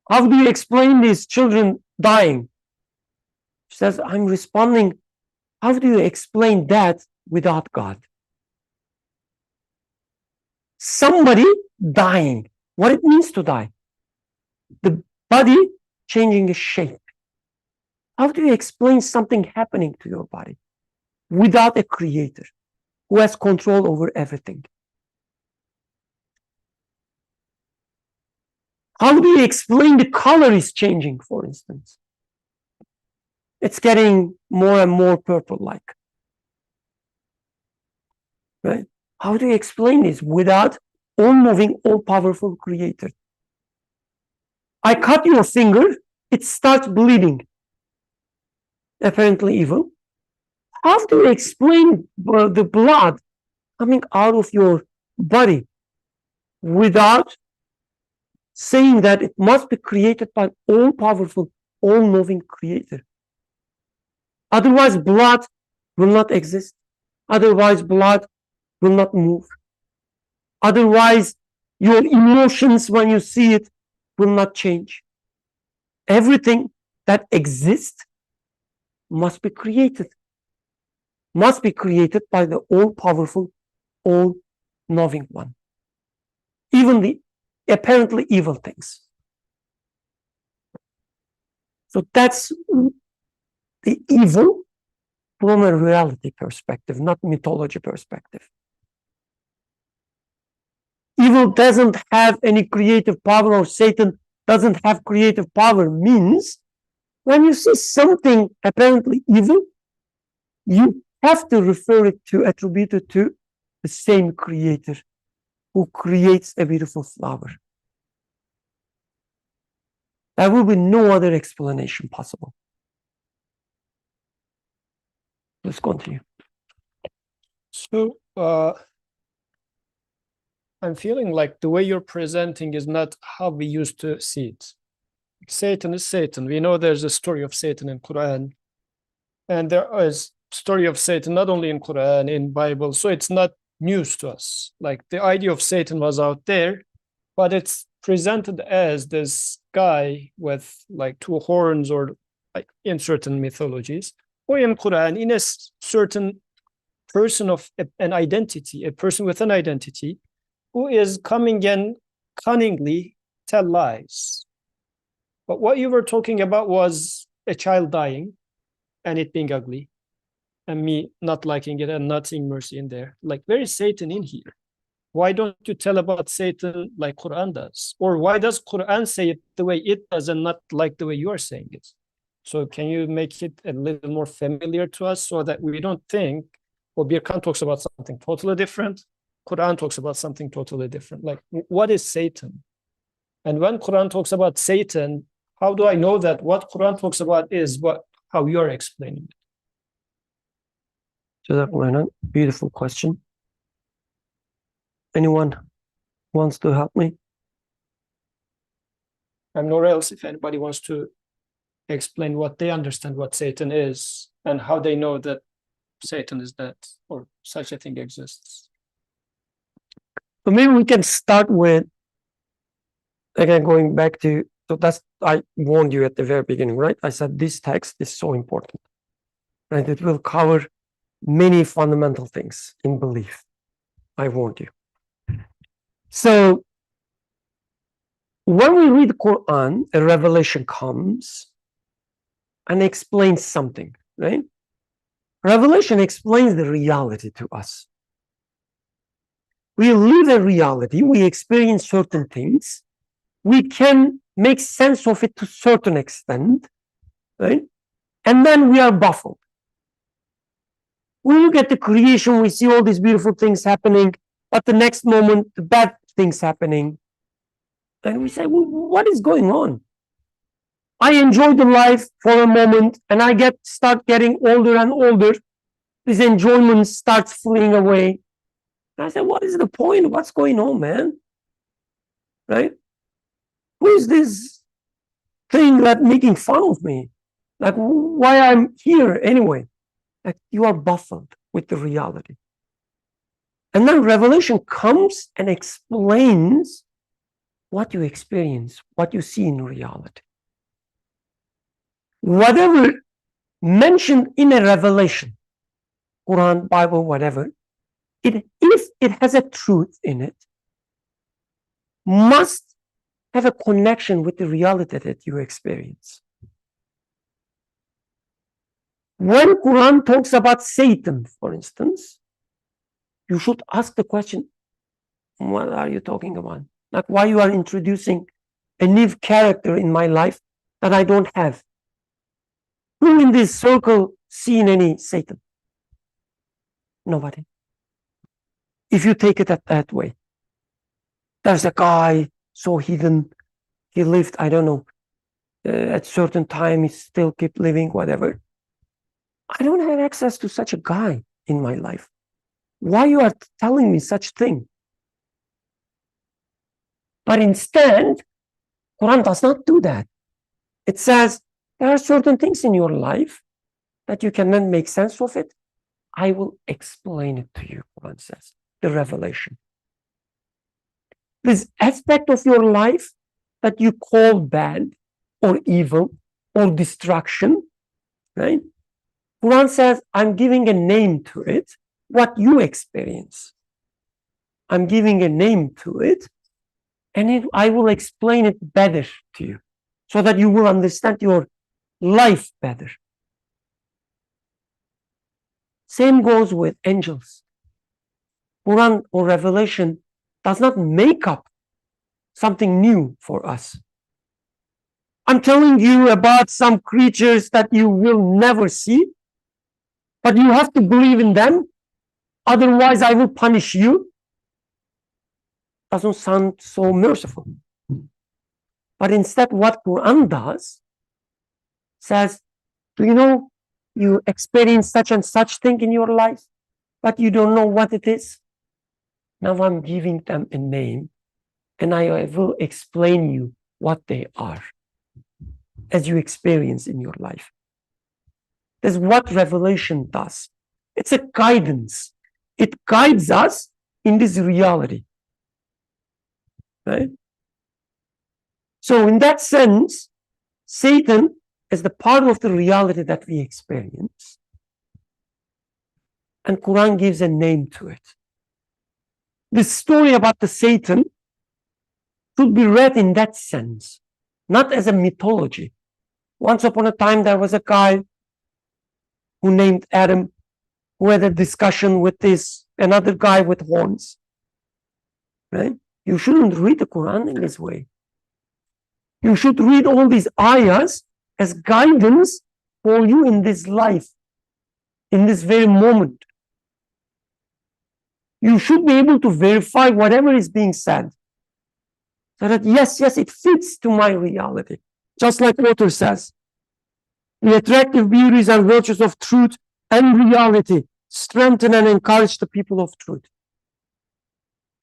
how do you explain these children dying? She says, I'm responding, how do you explain that without God? Somebody dying, what it means to die. the body changing its shape. How do you explain something happening to your body without a creator who has control over everything? How do you explain the color is changing, for instance? It's getting more and more purple-like. Right? How do you explain this without all-moving, all-powerful creator? I cut your finger, it starts bleeding. Apparently evil. How do you explain the blood coming out of your body without saying that it must be created by all-powerful, all-knowing creator? Otherwise, blood will not exist. Otherwise, blood will not move. Otherwise, your emotions when you see it will not change. Everything that exists must be created. Must be created by the all-powerful, all-knowing one. Even the apparently evil things. So that's the evil from a reality perspective, not mythology perspective. Evil doesn't have any creative power, or Satan doesn't have creative power, means when you see something apparently evil, you have to refer it to, attribute it to the same creator who creates a beautiful flower. There will be no other explanation possible. Let's continue. So I'm feeling like the way you're presenting is not how we used to see it. Satan is Satan. We know there's a story of Satan in Quran, and there is story of Satan not only in Quran, in Bible. So it's not news to us. Like the idea of Satan was out there, but it's presented as this guy with like two horns, or like in certain mythologies, or in Quran, in a certain person of an identity, a person with an identity, who is coming and cunningly tell lies. But what you were talking about was a child dying and it being ugly, and me not liking it and not seeing mercy in there. Like, where is Satan in here? Why don't you tell about Satan like Quran does? Or why does Quran say it the way it does and not like the way you are saying it? So can you make it a little more familiar to us so that we don't think, well, Birkan talks about something totally different, Quran talks about something totally different. Like, what is Satan? And when Quran talks about Satan, how do I know that what Quran talks about is how you're explaining it? Beautiful question. Anyone wants to help me? I'm nowhere else if anybody wants to explain what they understand what Satan is and how they know that Satan is that, or such a thing exists. So maybe we can start with, again, going back to, so that's, I warned you at the very beginning, right? I said this text is so important, right? It will cover many fundamental things in belief. I warned you. So when we read the Quran, a revelation comes and explains something, right? Revelation explains the reality to us. We live a reality, we experience certain things, we can make sense of it to a certain extent, right? And then we are baffled. We look at the creation, we see all these beautiful things happening, but the next moment, the bad things happening. And we say, well, what is going on? I enjoy the life for a moment, and I start getting older and older. This enjoyment starts fleeing away. And I said, what is the point? What's going on, man? Right? Who is this thing that making fun of me? Like, why I'm here anyway? Like, you are baffled with the reality. And then revelation comes and explains what you experience, what you see in reality. Whatever mentioned in a revelation, Quran, Bible, whatever, if it has a truth in it, must have a connection with the reality that you experience. When Quran talks about Satan, for instance, you should ask the question, what are you talking about? Like, why you are introducing a new character in my life that I don't have? Who in this circle seen any Satan? Nobody. If you take it that way. There's a guy so hidden, he lived, I don't know, at certain time he still keep living, whatever. I don't have access to such a guy in my life. Why you are telling me such thing? But instead, Quran does not do that. It says there are certain things in your life that you cannot make sense of it. I will explain it to you, Quran says, the revelation. This aspect of your life that you call bad or evil or destruction, right? Quran says, I'm giving a name to it, what you experience. I'm giving a name to it, and I will explain it better to you so that you will understand your life better. Same goes with angels. Quran or revelation does not make up something new for us. I'm telling you about some creatures that you will never see, but you have to believe in them, otherwise I will punish you. Doesn't sound so merciful. But instead, what Quran does says, do you know you experience such and such thing in your life, but you don't know what it is? Now I'm giving them a name, and I will explain you what they are as you experience in your life. That's what revelation does. It's a guidance. It guides us in this reality. Right? So in that sense, Satan is the part of the reality that we experience. And Quran gives a name to it. This story about the Satan should be read in that sense, not as a mythology. Once upon a time, there was a guy who named Adam, who had a discussion with this another guy with horns. Right? You shouldn't read the Quran in this way. You should read all these ayahs as guidance for you in this life, in this very moment. You should be able to verify whatever is being said. So that, yes, it fits to my reality. Just like Walter says, the attractive beauties and virtues of truth and reality strengthen and encourage the people of truth.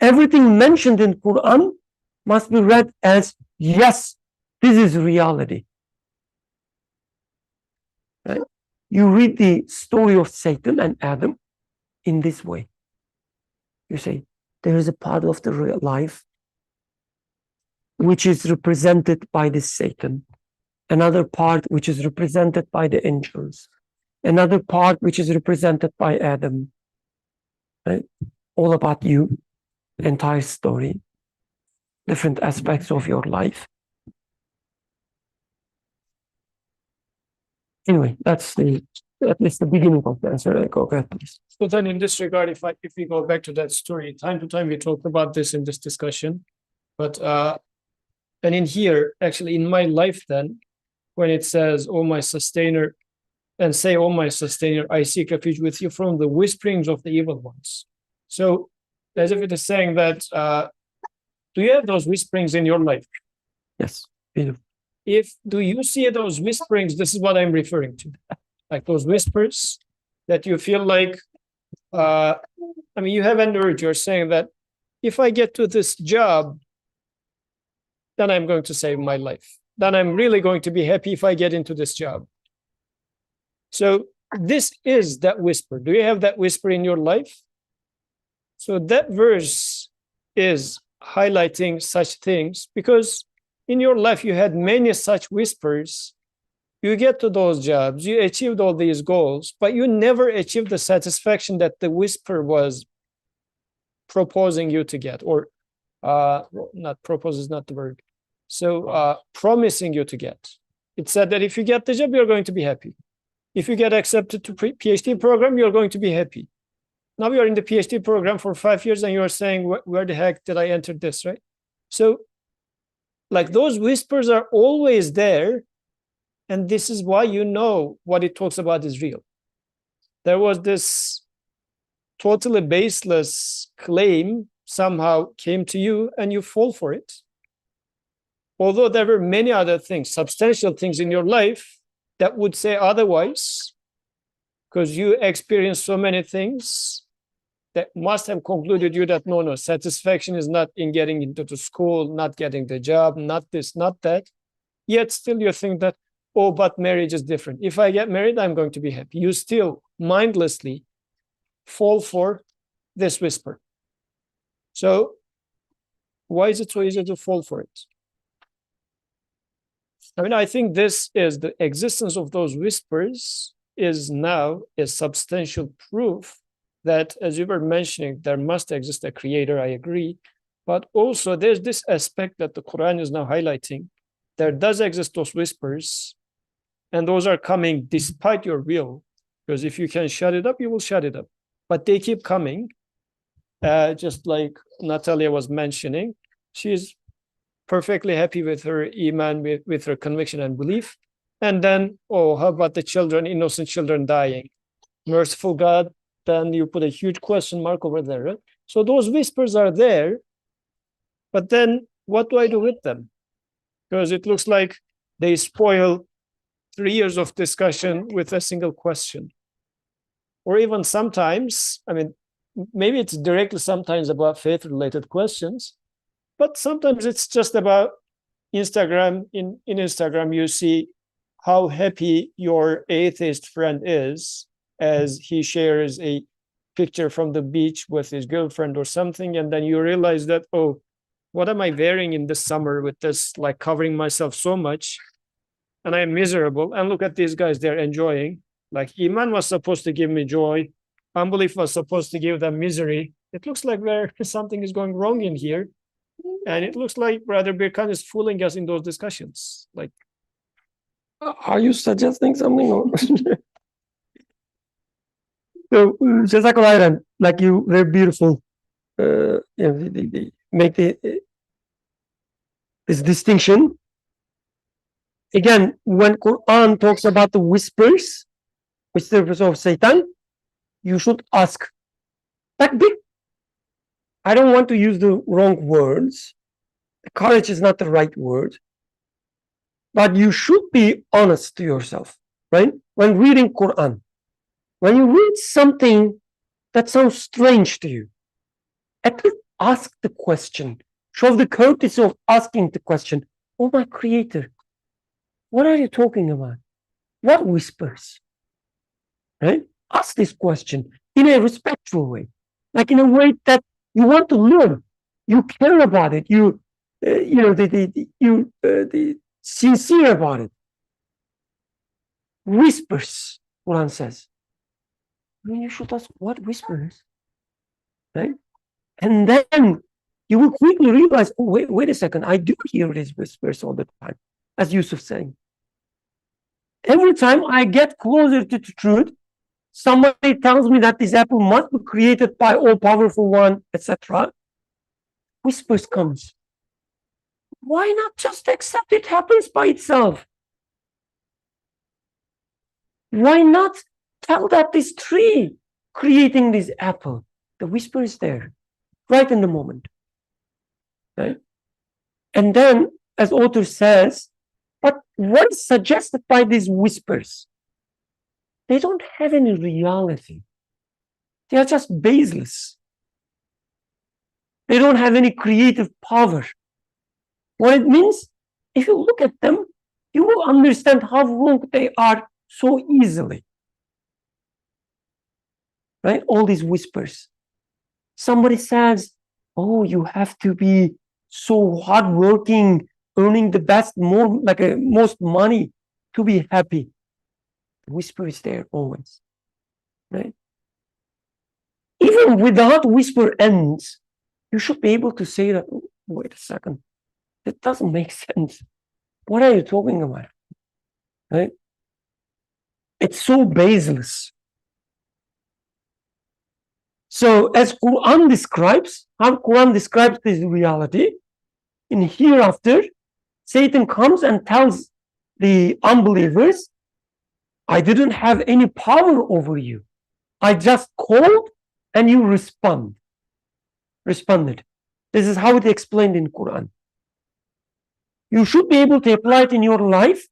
Everything mentioned in Quran must be read as, yes, this is reality. Right? You read the story of Satan and Adam in this way. You say, there is a part of the real life which is represented by this Satan, another part which is represented by the angels, another part which is represented by Adam. Right? All about you, entire story, different aspects of your life. Anyway, that's at least the beginning of the answer. Go ahead, please. So then in this regard, if we go back to that story, time to time we talked about this in this discussion. But and in here, actually in my life then, when it says, oh my sustainer, and say, oh my sustainer, I seek refuge with you from the whisperings of the evil ones. So as if it is saying that, do you have those whisperings in your life? Yes. Beautiful. Do you see those whisperings? This is what I'm referring to. Like those whispers that you feel like, you have an urge, you're saying that if I get to this job, then I'm going to save my life. Then I'm really going to be happy if I get into this job. So this is that whisper. Do you have that whisper in your life? So that verse is highlighting such things because in your life you had many such whispers. You get to those jobs, you achieved all these goals, but you never achieved the satisfaction that the whisper was proposing you to get, or not propose is not the word. So promising you to get. It said that if you get the job, you're going to be happy. If you get accepted to PhD program, you're going to be happy. Now you're in the PhD program for 5 years and you're saying, where the heck did I enter this, right? So like those whispers are always there. And this is why you know what it talks about is real. There was this totally baseless claim somehow came to you and you fall for it. Although there were many other things, substantial things in your life that would say otherwise, because you experienced so many things that must have concluded you that no, satisfaction is not in getting into the school, not getting the job, not this, not that. Yet still you think that, oh, but marriage is different. If I get married, I'm going to be happy. You still mindlessly fall for this whisper. So why is it so easy to fall for it? I mean, I think this is the existence of those whispers is now a substantial proof that, as you were mentioning, there must exist a creator, I agree. But also there's this aspect that the Quran is now highlighting. There does exist those whispers, and those are coming despite your will. Because if you can shut it up, you will shut it up. But they keep coming. Just like Natalia was mentioning, she's perfectly happy with her iman, with her conviction and belief. And then, oh, how about the children, innocent children dying? Merciful God, then you put a huge question mark over there. Right? So those whispers are there, but then what do I do with them? Because it looks like they spoil 3 years of discussion with a single question. Or even sometimes, I mean, maybe it's directly sometimes about faith-related questions, but sometimes it's just about Instagram. In Instagram, you see how happy your atheist friend is as he shares a picture from the beach with his girlfriend or something, and then you realize that, oh, what am I wearing in the summer with this, like covering myself so much, and I'm miserable, and look at these guys, they're enjoying. Like Iman was supposed to give me joy, unbelief was supposed to give them misery. It looks like something is going wrong in here, and it looks like Brother Birkan is fooling us in those discussions. Like, are you suggesting something? Or so, Jazakallah, like you, very beautiful. They make this distinction. Again, when Quran talks about the whispers of Satan, you should ask. Takbir. I don't want to use the wrong words. Courage is not the right word. But you should be honest to yourself, right? When reading Quran, when you read something that sounds strange to you, at least ask the question. Show the courtesy of asking the question. Oh, my creator, what are you talking about? What whispers? Right? Ask this question in a respectful way, like in a way that you want to learn. You care about it. You sincere about it. Whispers, Quran says. I mean, you should ask what whispers, right? And then you will quickly realize, oh, wait a second, I do hear these whispers all the time, as Yusuf saying. Every time I get closer to the truth, somebody tells me that this apple must be created by all-powerful one, etc. Whispers comes. Why not just accept it happens by itself? Why not tell that this tree creating this apple, the whisper is there, right in the moment. Right? And then, as author says, but what is suggested by these whispers? They don't have any reality. They are just baseless. They don't have any creative power. What it means, if you look at them, you will understand how wrong they are so easily. Right? All these whispers. Somebody says, oh, you have to be so hardworking, earning the best, most money to be happy. The whisper is there always. Right? Even without whisper ends, you should be able to say that, oh, wait a second. That doesn't make sense. What are you talking about? Right? It's so baseless. So as Quran describes, how Quran describes this reality, in hereafter, Satan comes and tells the unbelievers, I didn't have any power over you. I just called and you responded. This is how it explained in Quran. You should be able to apply it in your life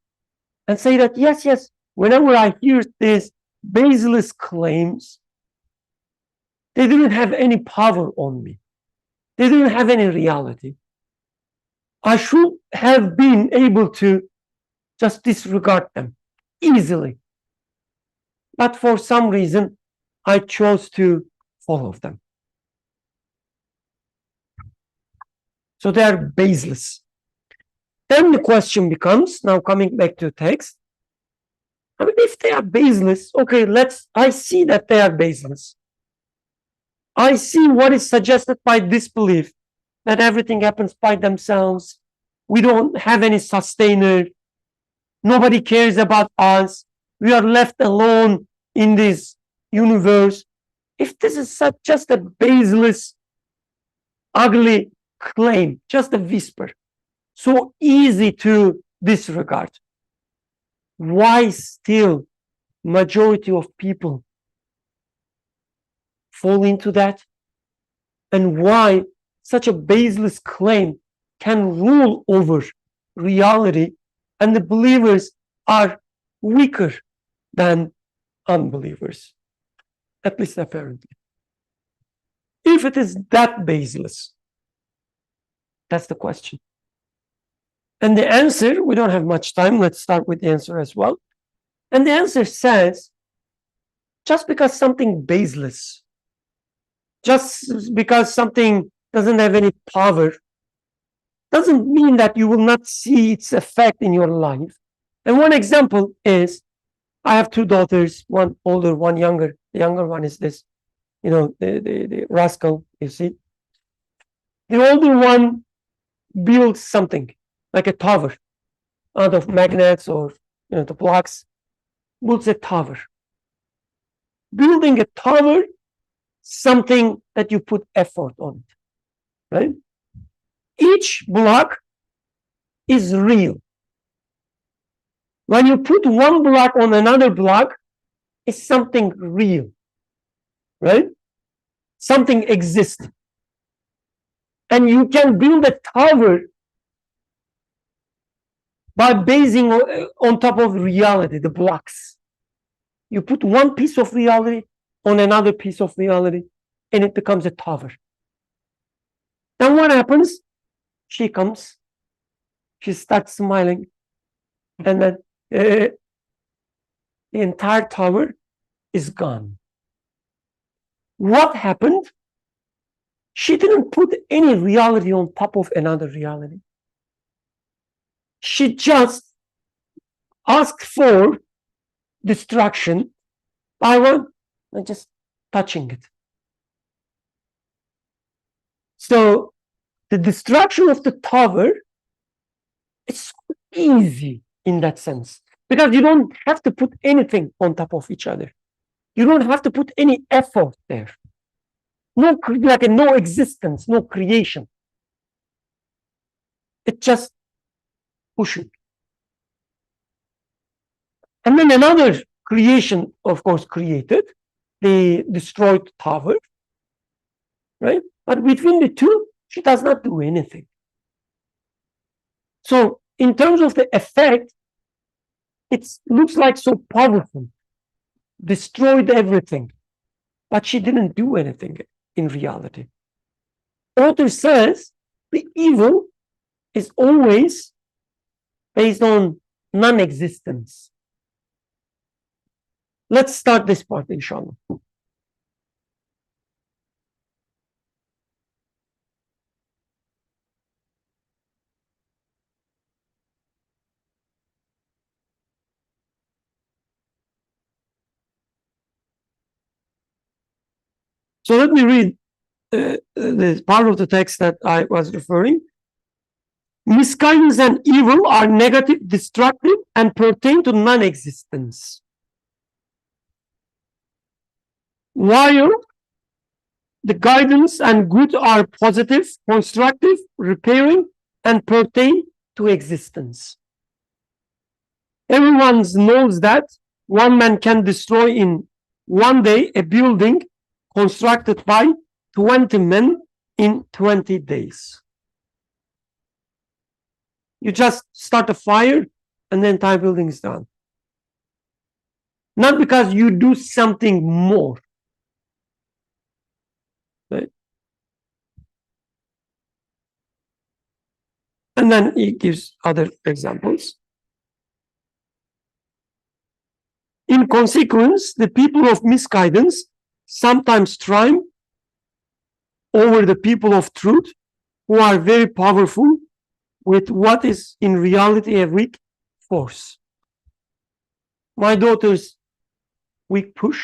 and say that, yes, whenever I hear these baseless claims, they didn't have any power on me. They didn't have any reality. I should have been able to just disregard them easily. But for some reason, I chose to follow them. So they are baseless. Then the question becomes, now coming back to text, I mean, if they are baseless, okay, I see that they are baseless. I see what is suggested by disbelief, that everything happens by themselves. We don't have any sustainer. Nobody cares about us. We are left alone in this universe. If this is just a baseless, ugly claim, just a whisper, so easy to disregard, why still majority of people fall into that? And why such a baseless claim can rule over reality, and the believers are weaker than unbelievers, at least apparently? If it is that baseless, that's the question. And the answer, we don't have much time, let's start with the answer as well. And the answer says, just because something baseless, just because something doesn't have any power, doesn't mean that you will not see its effect in your life. And one example is, I have two daughters, one older, one younger. The younger one is this, the rascal, you see. The older one builds something, like a tower, out of magnets or the blocks, builds a tower. Building a tower, something that you put effort on it, right? Each block is real. When you put one block on another block, it's something real, right? Something exists. And you can build a tower by basing on top of reality, the blocks. You put one piece of reality on another piece of reality, and it becomes a tower. Then what happens? She comes, she starts smiling, and then the entire tower is gone. What happened? She didn't put any reality on top of another reality. She just asked for destruction by one and just touching it. So the destruction of the tower is so easy in that sense, because you don't have to put anything on top of each other. You don't have to put any effort there. No existence, no creation. It just pushing. And then another creation, of course, created the destroyed tower, right? But between the two, she does not do anything. So in terms of the effect, it looks like so powerful, destroyed everything, but she didn't do anything in reality. Author says the evil is always based on non-existence. Let's start this part, inshallah. So let me read the part of the text that I was referring. misguidance and evil are negative, destructive, and pertain to non-existence. While the guidance and good are positive, constructive, repairing, and pertain to existence. Everyone knows that one man can destroy in one day a building constructed by 20 men in 20 days. You just start a fire and the entire building is done. Not because you do something more. Right? And then he gives other examples. In consequence, the people of misguidance sometimes triumph over the people of truth, who are very powerful with what is in reality a weak force. My daughter's weak push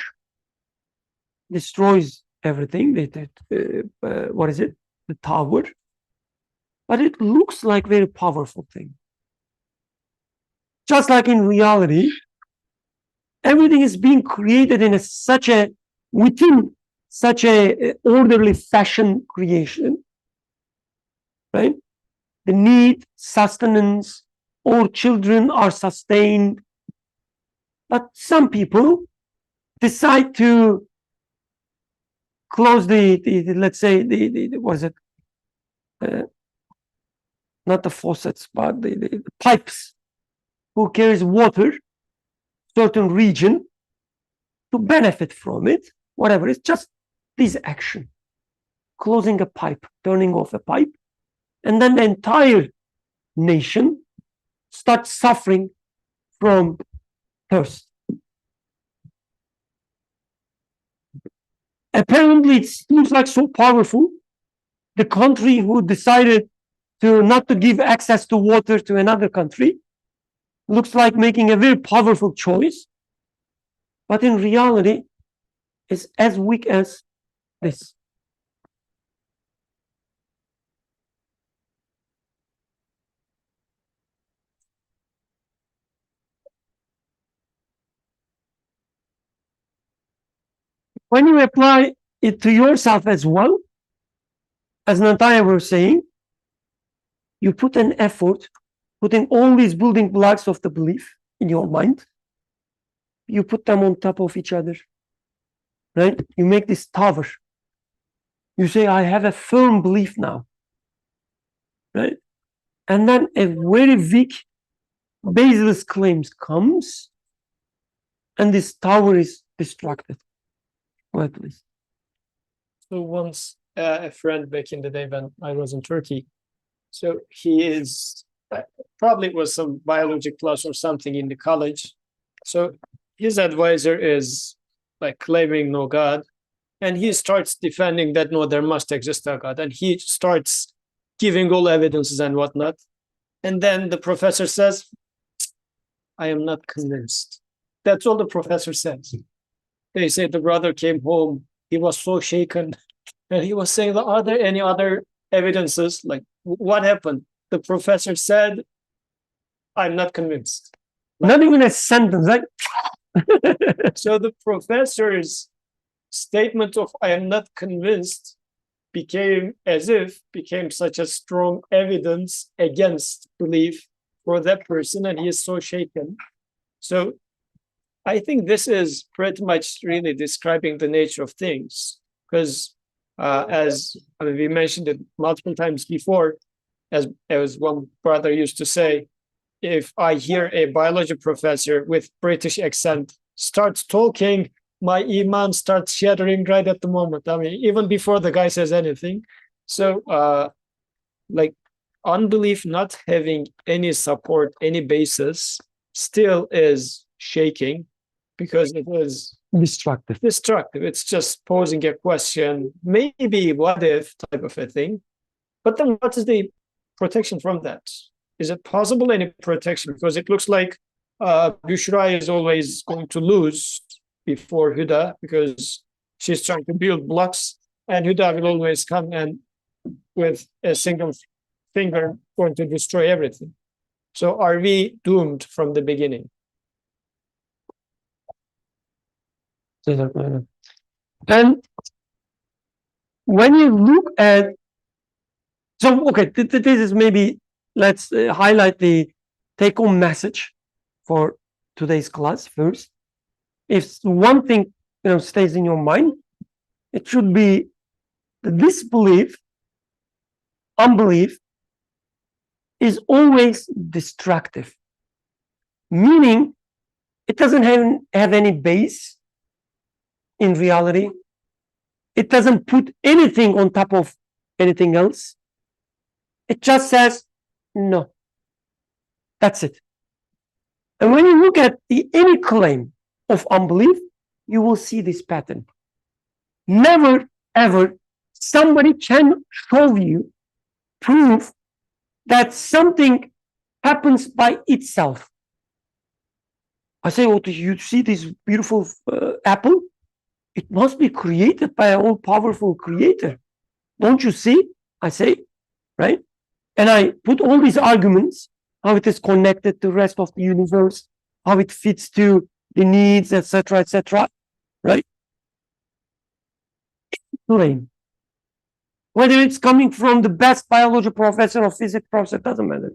destroys everything. What is it? The tower. But it looks like a very powerful thing. Just like in reality, everything is being created in within such a orderly fashion creation, right? The need, sustenance, all children are sustained. But some people decide to close let's say, what is it? Not the faucets, but the pipes, who carries water, certain region, to benefit from it, whatever. It's just this action, closing a pipe, turning off a pipe, and then the entire nation starts suffering from thirst. Apparently, it seems like so powerful. The country who decided not to give access to water to another country looks like making a very powerful choice, but in reality, it's as weak as this. When you apply it to yourself as well, as Nantaya was saying, you put an effort, putting all these building blocks of the belief in your mind, you put them on top of each other, right? You make this tower. You say, I have a firm belief now, right? And then a very weak, baseless claims comes, and this tower is destructed. Go ahead, please. So once a friend back in the day when I was in Turkey, so he is probably it was some biology class or something in the college. So his advisor is like claiming no God, and he starts defending that no, there must exist a God, and he starts giving all evidences and whatnot. And then the professor says, I am not convinced. That's all the professor says. They say the brother came home, he was so shaken, and he was saying, are there any other evidences? Like, what happened? The professor said, I'm not convinced. Not even a sentence, like. So the professor's statement of I am not convinced became such a strong evidence against belief for that person, and he is so shaken. So I think this is pretty much really describing the nature of things, because as we mentioned it multiple times before, as one brother used to say, if I hear a biology professor with British accent starts talking, my iman starts shattering right at the moment. I mean, even before the guy says anything. So like unbelief not having any support, any basis, still is shaking, because it is Destructive. It's just posing a question, maybe what if type of a thing. But then what is the protection from that? Is it possible any protection? Because it looks like Bushra is always going to lose before Huda, because she's trying to build blocks, and Huda will always come and with a single finger going to destroy everything. So are we doomed from the beginning? And when you look at, so okay, this is maybe, let's highlight the take-home message for today's class first. If one thing stays in your mind, it should be the disbelief, unbelief is always destructive, meaning it doesn't have any base in reality. It doesn't put anything on top of anything else. It just says no. That's it. And when you look at any claim of unbelief, you will see this pattern. Never, ever somebody can show you proof that something happens by itself. I say, oh, you see this beautiful apple? It must be created by an all-powerful creator. Don't you see? I say, right? And I put all these arguments, how it is connected to the rest of the universe, how it fits to the needs, etc., right? Claim. Whether it's coming from the best biology professor or physics professor, doesn't matter.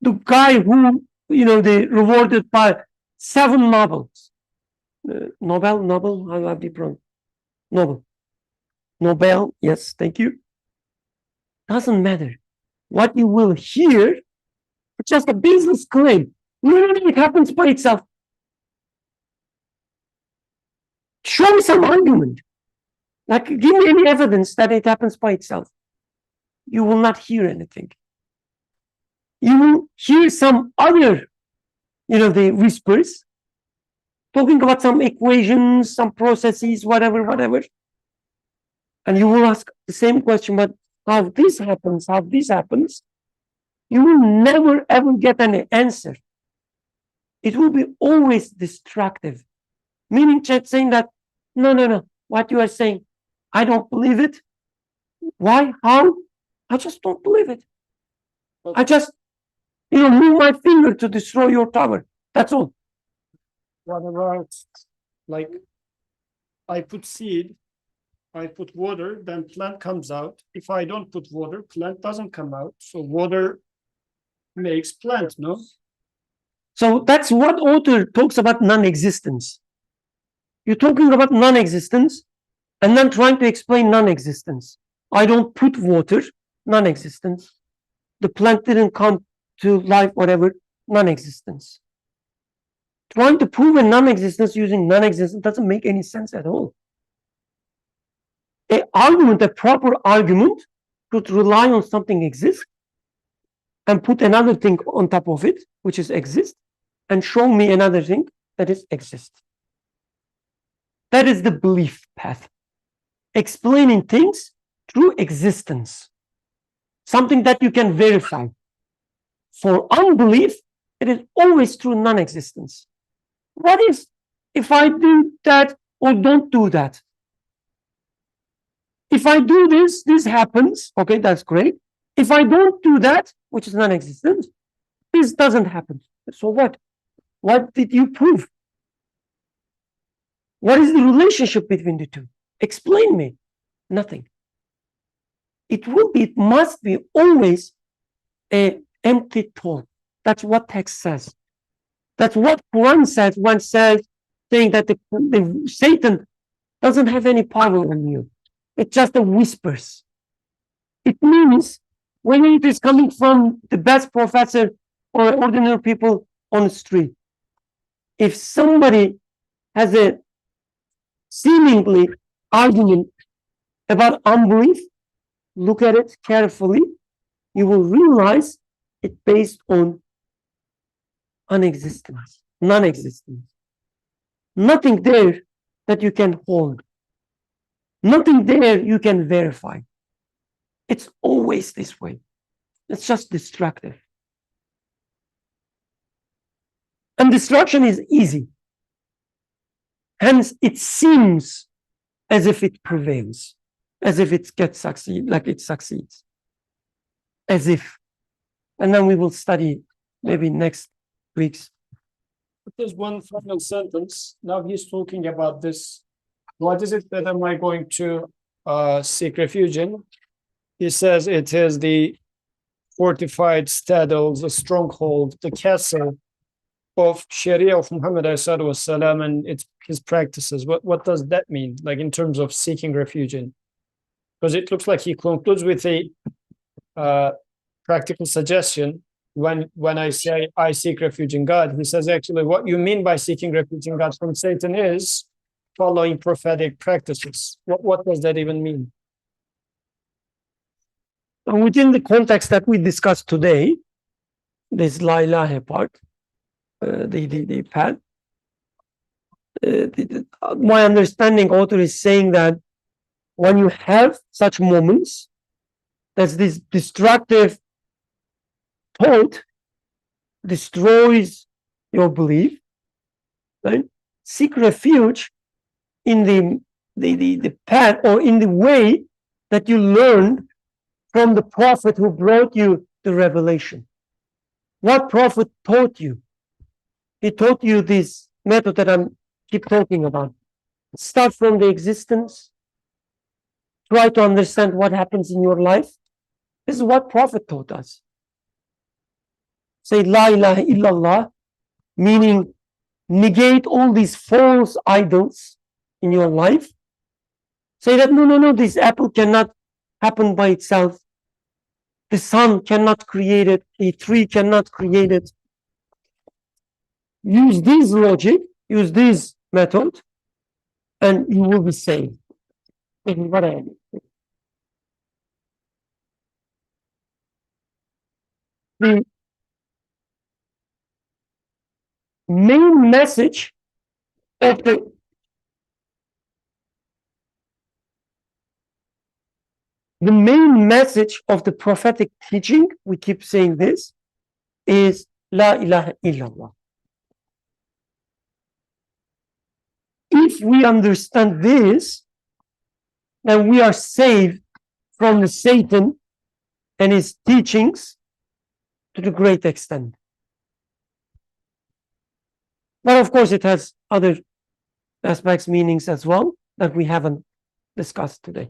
The guy who, they rewarded by 7 Nobels. Nobel, how do I be pronounced? Nobel, yes, thank you. Doesn't matter. What you will hear, it's just a business claim. It happens by itself. Show me some argument. Like, give me any evidence that it happens by itself. You will not hear anything. You will hear some other, the whispers, talking about some equations, some processes, whatever. And you will ask the same question, but how this happens, you will never, ever get an answer. It will be always destructive. Meaning just saying that, no, what you are saying, I don't believe it. Why? How? I just don't believe it. I just, move my finger to destroy your tower. That's all. What about, like, I put seed, I put water, then plant comes out. If I don't put water, plant doesn't come out. So water makes plant, no? So that's what author talks about non-existence. You're talking about non-existence and then trying to explain non-existence. I don't put water, non-existence. The plant didn't come to life, whatever, non-existence. Trying to prove a non-existence using non-existence doesn't make any sense at all. A proper argument could rely on something exists and put another thing on top of it, which is exist, and show me another thing that is exist. That is the belief path. Explaining things through existence. Something that you can verify. For unbelief, it is always through non-existence. What if I do that or don't do that? If I do this, this happens. Okay, that's great. If I don't do that, which is non-existent, this doesn't happen. So what? What did you prove? What is the relationship between the two? Explain me. Nothing. It must be always an empty talk. That's what text says. That's what Quran says when says, saying that the Satan doesn't have any power on you. It's just the whispers. It means when it is coming from the best professor or ordinary people on the street. If somebody has a seemingly argument about unbelief, look at it carefully, you will realize it's based on non-existence. Nothing there that you can hold. Nothing there you can verify. It's always this way. It's just destructive. And destruction is easy. Hence, it seems as if it prevails, as if it succeeds. as if. And then we will study maybe next week's. There's one final sentence. Now he's talking about this. What is it that am I going to seek refuge in? He says it is the fortified citadels, the stronghold, the castle of Sharia of Muhammad والسلام, and his practices. What does that mean, like in terms of seeking refuge in? Because it looks like he concludes with a practical suggestion. When I say I seek refuge in God, he says actually what you mean by seeking refuge in God from Satan is following prophetic practices. What does that even mean? And within the context that we discussed today, this La ilaha part, the path, my understanding, author is saying that when you have such moments, that's this destructive thought destroys your belief, right? Seek refuge in the path or in the way that you learned from the prophet who brought you the revelation. What prophet taught you? He taught you this method that I'm keep talking about. Start from the existence. Try to understand what happens in your life. This is what prophet taught us. Say La ilaha illallah, meaning negate all these false idols in your life. Say that no, this apple cannot happen by itself. The sun cannot create it. A tree cannot create it. Use this logic, use this method, and you will be saved. This is what I mean. The main message of the main message of the prophetic teaching, we keep saying this, is La ilaha illallah. If we understand this, then we are saved from the Satan and his teachings to the great extent. But of course, it has other aspects, meanings as well that we haven't discussed today.